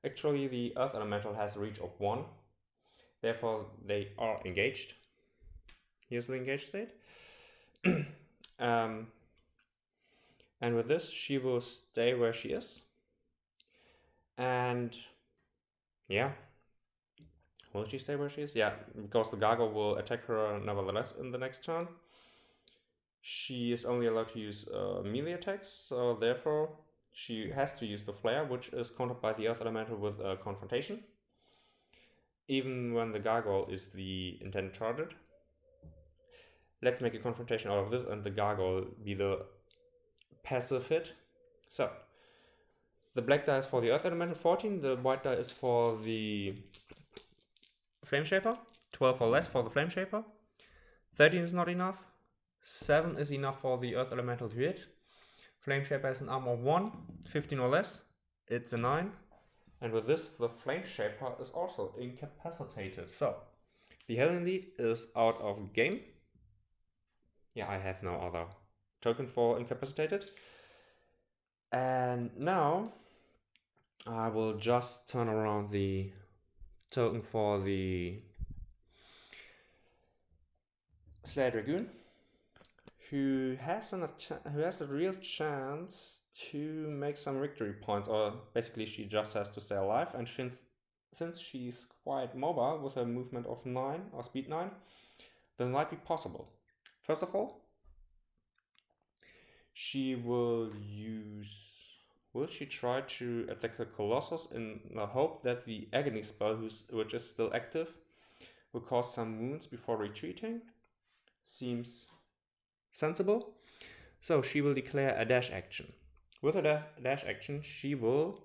actually the Earth Elemental has a reach of 1. Therefore, they are engaged. Here's the engaged state. And with this, she will stay where she is. And yeah. Will she stay where she is? Yeah, because the Gargoyle will attack her nevertheless in the next turn. She is only allowed to use melee attacks, so therefore she has to use the Flare, which is countered by the Earth Elemental with a Confrontation, even when the Gargoyle is the intended target. Let's make a confrontation out of this and the Gargoyle be the passive hit. So, the black die is for the Earth Elemental, 14. The white die is for the Flame Shaper, 12 or less for the Flame Shaper. 13 is not enough. 7 is enough for the Earth Elemental to hit. Flame Shaper has an armor of 1, 15 or less. It's a 9. And with this, the Flame Shaper is also incapacitated. So, the Helion Lead is out of game. Yeah, I have no other token for incapacitated. And now, I will just turn around the token for the Slayer Dragoon, who has a real chance to make some victory points, or basically she just has to stay alive. And since she's quite mobile with a movement of 9 or speed 9, then it might be possible. First of all, she will she try to attack the Colossus in the hope that the Agony spell, which is still active, will cause some wounds before retreating. Seems sensible. So she will declare a dash action. With a dash action, she will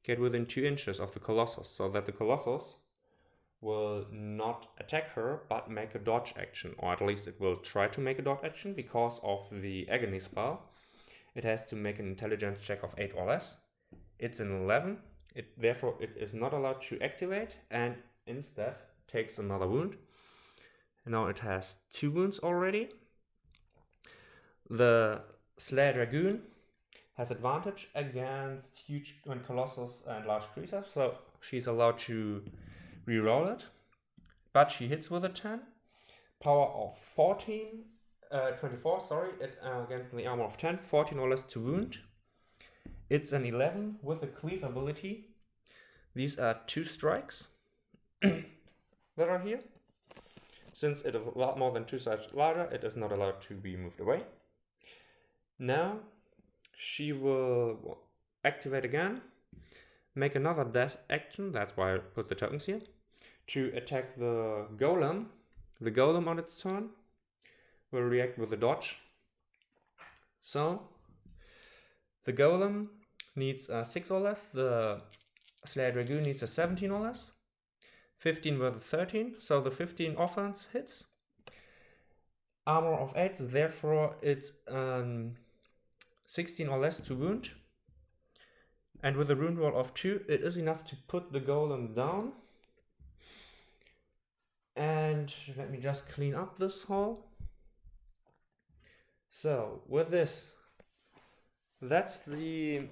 get within 2 inches of the Colossus, so that the Colossus will not attack her, but make a dodge action, or at least it will try to make a dodge action because of the agony spell. It has to make an intelligence check of 8 or less. It's an 11, therefore it is not allowed to activate, and instead takes another wound. Now it has 2 wounds already. The Slayer Dragoon has advantage against huge and Colossus and large creatures, so she's allowed to reroll it, but she hits with a 10. Power of 24, against the armor of 10, 14 or less to wound. It's an 11 with a cleave ability. These are 2 strikes that are here. Since it is a lot more than 2 sizes larger, it is not allowed to be moved away. Now she will activate again, make another dash action, that's why I put the tokens here, to attack the golem. The golem on its turn will react with a dodge. So the golem needs a 6 or less, the Slayer Dragoon needs a 17 or less, 15 with a 13, so the 15 offense hits. Armor of 8, therefore it's 16 or less to wound. And with a wound roll of 2, it is enough to put the golem down. And let me just clean up this hole. So with this, that's the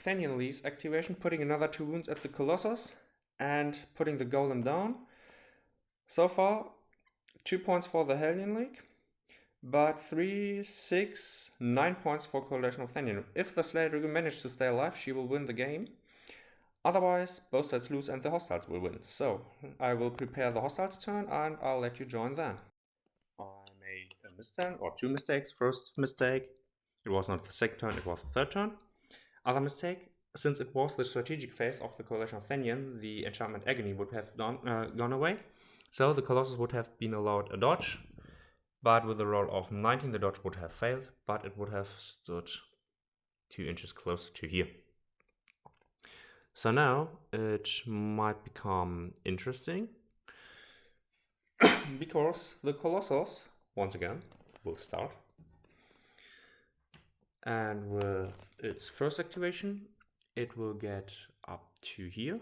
Thenion Lee's activation, putting another 2 wounds at the Colossus and putting the golem down. So far, 2 points for the Helion League, but 3, 6, 9 points for Coalition of Thenion. If the Slayer Dragoon manages to stay alive, she will win the game. Otherwise, both sides lose and the hostiles will win. So, I will prepare the hostiles' turn and I'll let you join then. I made a mistake, or 2 mistakes. First mistake, it was not the second turn, it was the third turn. Other mistake, since it was the strategic phase of the Coalition of Thenion, the enchantment Agony would have gone away. So, the Colossus would have been allowed a dodge. But with a roll of 19, the dodge would have failed, but it would have stood 2 inches closer to here. So now it might become interesting because the Colossus, once again, will start. And with its first activation, it will get up to here.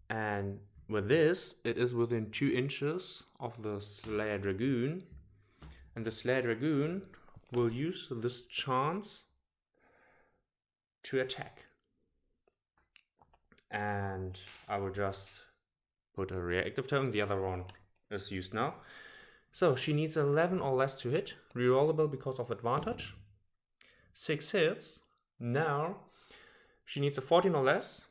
And with this, it is within 2 inches of the Slayer Dragoon. And the Slayer Dragoon will use this chance to attack. And I will just put a reactive token, the other one is used now. So she needs 11 or less to hit, rerollable because of advantage. 6 hits. Now she needs a 14 or less,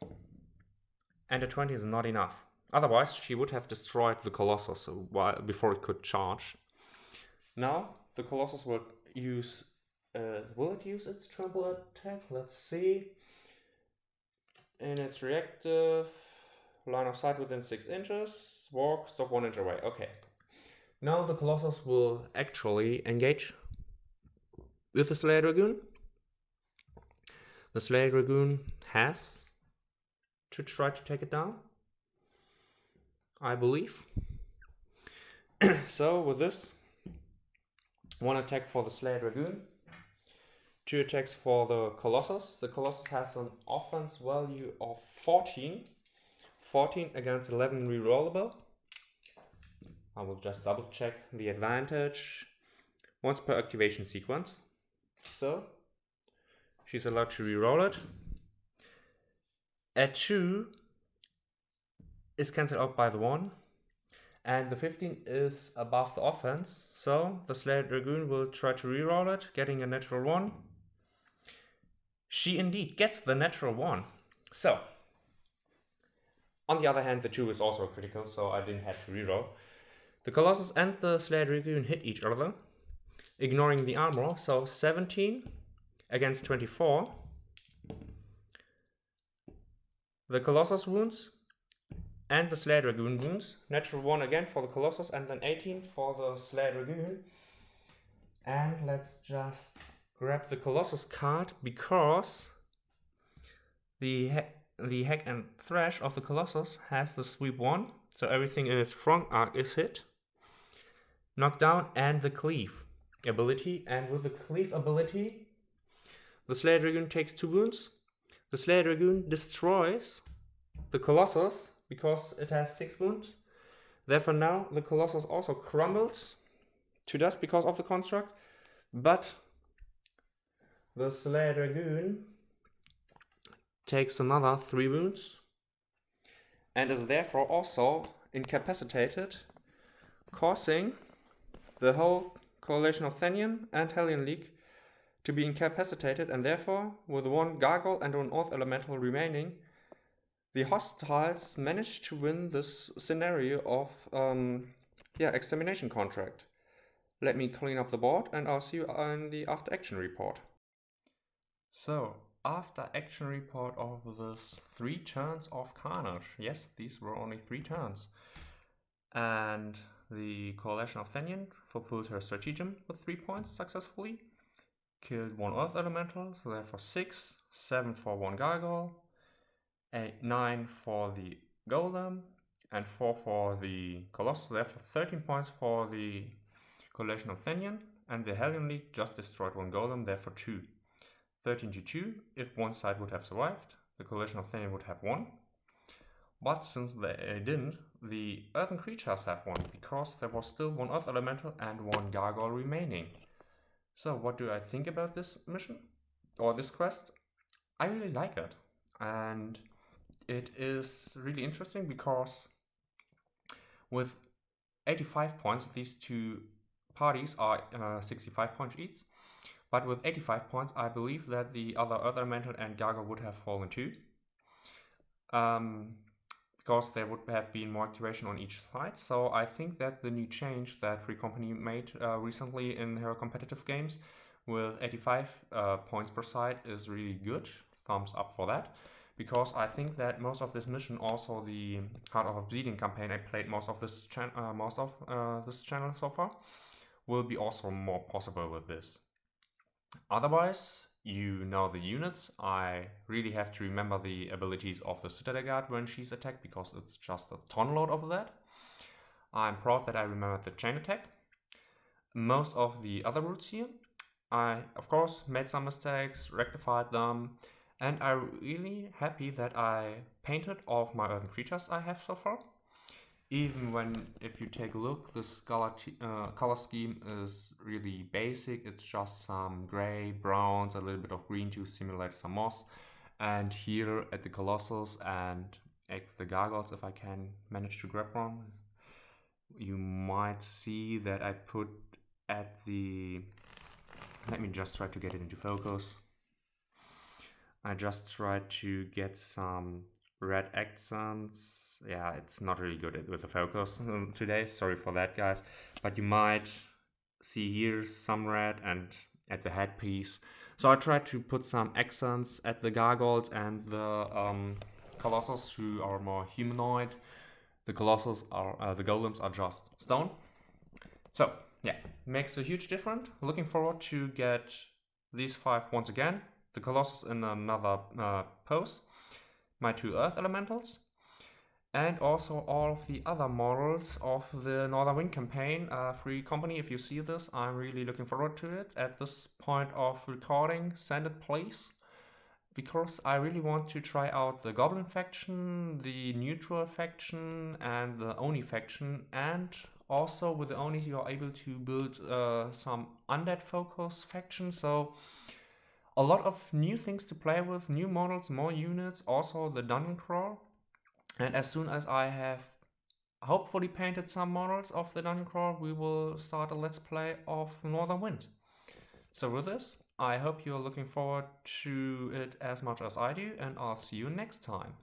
and a 20 is not enough. Otherwise she would have destroyed the Colossus before it could charge. Now the Colossus will use, will it use its trample attack? Let's see. In its reactive, line of sight within 6 inches, walk, stop 1 inch away. Okay. Now the Colossus will actually engage with the Slayer Dragoon. The Slayer Dragoon has to try to take it down, I believe. So with this, 1 attack for the Slayer Dragoon, 2 attacks for the Colossus. The Colossus has an offense value of 14. 14 against 11 rerollable. I will just double check the advantage. Once per activation sequence. So, she's allowed to reroll it. A 2 is cancelled out by the 1. And the 15 is above the offense. So, the Slayer Dragoon will try to reroll it, getting a natural 1. She indeed gets the natural 1. So, on the other hand, the 2 is also critical, so I didn't have to reroll. The Colossus and the Slayer Dragoon hit each other, ignoring the armor, so 17 against 24. The Colossus wounds and the Slayer Dragoon wounds. Natural 1 again for the Colossus, and then 18 for the Slayer Dragoon. And let's just grab the Colossus card, because the Hack and Thrash of the Colossus has the sweep 1, so everything in its front arc is hit. Knockdown and the Cleave ability, and with the Cleave ability, the Slayer Dragoon takes 2 wounds. The Slayer Dragoon destroys the Colossus because it has 6 wounds. Therefore now the Colossus also crumbles to dust because of the construct, but the Slayer Dragoon takes another 3 wounds and is therefore also incapacitated, causing the whole coalition of Thenion and Helion League to be incapacitated, and therefore, with 1 Gargoyle and 1 Earth Elemental remaining, the hostiles managed to win this scenario of Extermination Contract. Let me clean up the board and I'll see you in the after action report.
So, after action report of this 3 turns of carnage. Yes, these were only 3 turns. And the coalition of Thenion fulfilled her stratagem with 3 points successfully. Killed 1 Earth Elemental, so therefore 6, 7 for 1 Gargoyle, 8, 9 for the Golem, and 4 for the Colossus, therefore 13 points for the coalition of Thenion, and the Helion League just destroyed 1 Golem, therefore 2. 13 to 2, if one side would have survived, the coalition of Thenion would have won. But since they didn't, the Earthen creatures have won, because there was still 1 Earth Elemental and 1 Gargoyle remaining. So what do I think about this mission, or this quest? I really like it, and it is really interesting because with 85 points, these 2 parties are 65 points each, but with 85 points, I believe that the other Earth Elemental and Gargoyle would have fallen too. Because there would have been more activation on each side. So I think that the new change that Free Company made recently in her competitive games with 85 points per side is really good. Thumbs up for that. Because I think that most of this mission, also the Heart of Obsidian campaign, I played most of this channel so far, will be also more possible with this. Otherwise, you know the units. I really have to remember the abilities of the Citadel Guard when she's attacked, because it's just a ton load of that. I'm proud that I remembered the chain attack. Most of the other routes here, I of course made some mistakes, rectified them, and I'm really happy that I painted all of my earthen creatures I have so far. Even when, if you take a look, this color scheme is really basic. It's just some gray, browns, a little bit of green to simulate some moss. And here at the Colossus and at the Gargoyles, if I can manage to grab one, you might see that I put at the... Let me just try to get it into focus. I just tried to get some red accents. Yeah, it's not really good with the focus today. Sorry for that, guys. But you might see here some red and at the headpiece. So I tried to put some accents at the Gargoyles and the Colossus, who are more humanoid. The Colossus are the Golems are just stone. So yeah, makes a huge difference. Looking forward to get these 5 once again. The Colossus in another pose. My 2 Earth Elementals. And also all of the other models of the Northern Wind campaign. Free Company, if you see this, I'm really looking forward to it. At this point of recording, send it please. Because I really want to try out the Goblin faction, the Neutral faction, and the Oni faction. And also with the Onis you are able to build some Undead focus faction. So a lot of new things to play with, new models, more units, also the Dungeon Crawl. And as soon as I have hopefully painted some models of the Dungeon Crawl, we will start a Let's Play of Northern Wind. So with this, I hope you're looking forward to it as much as I do, and I'll see you next time.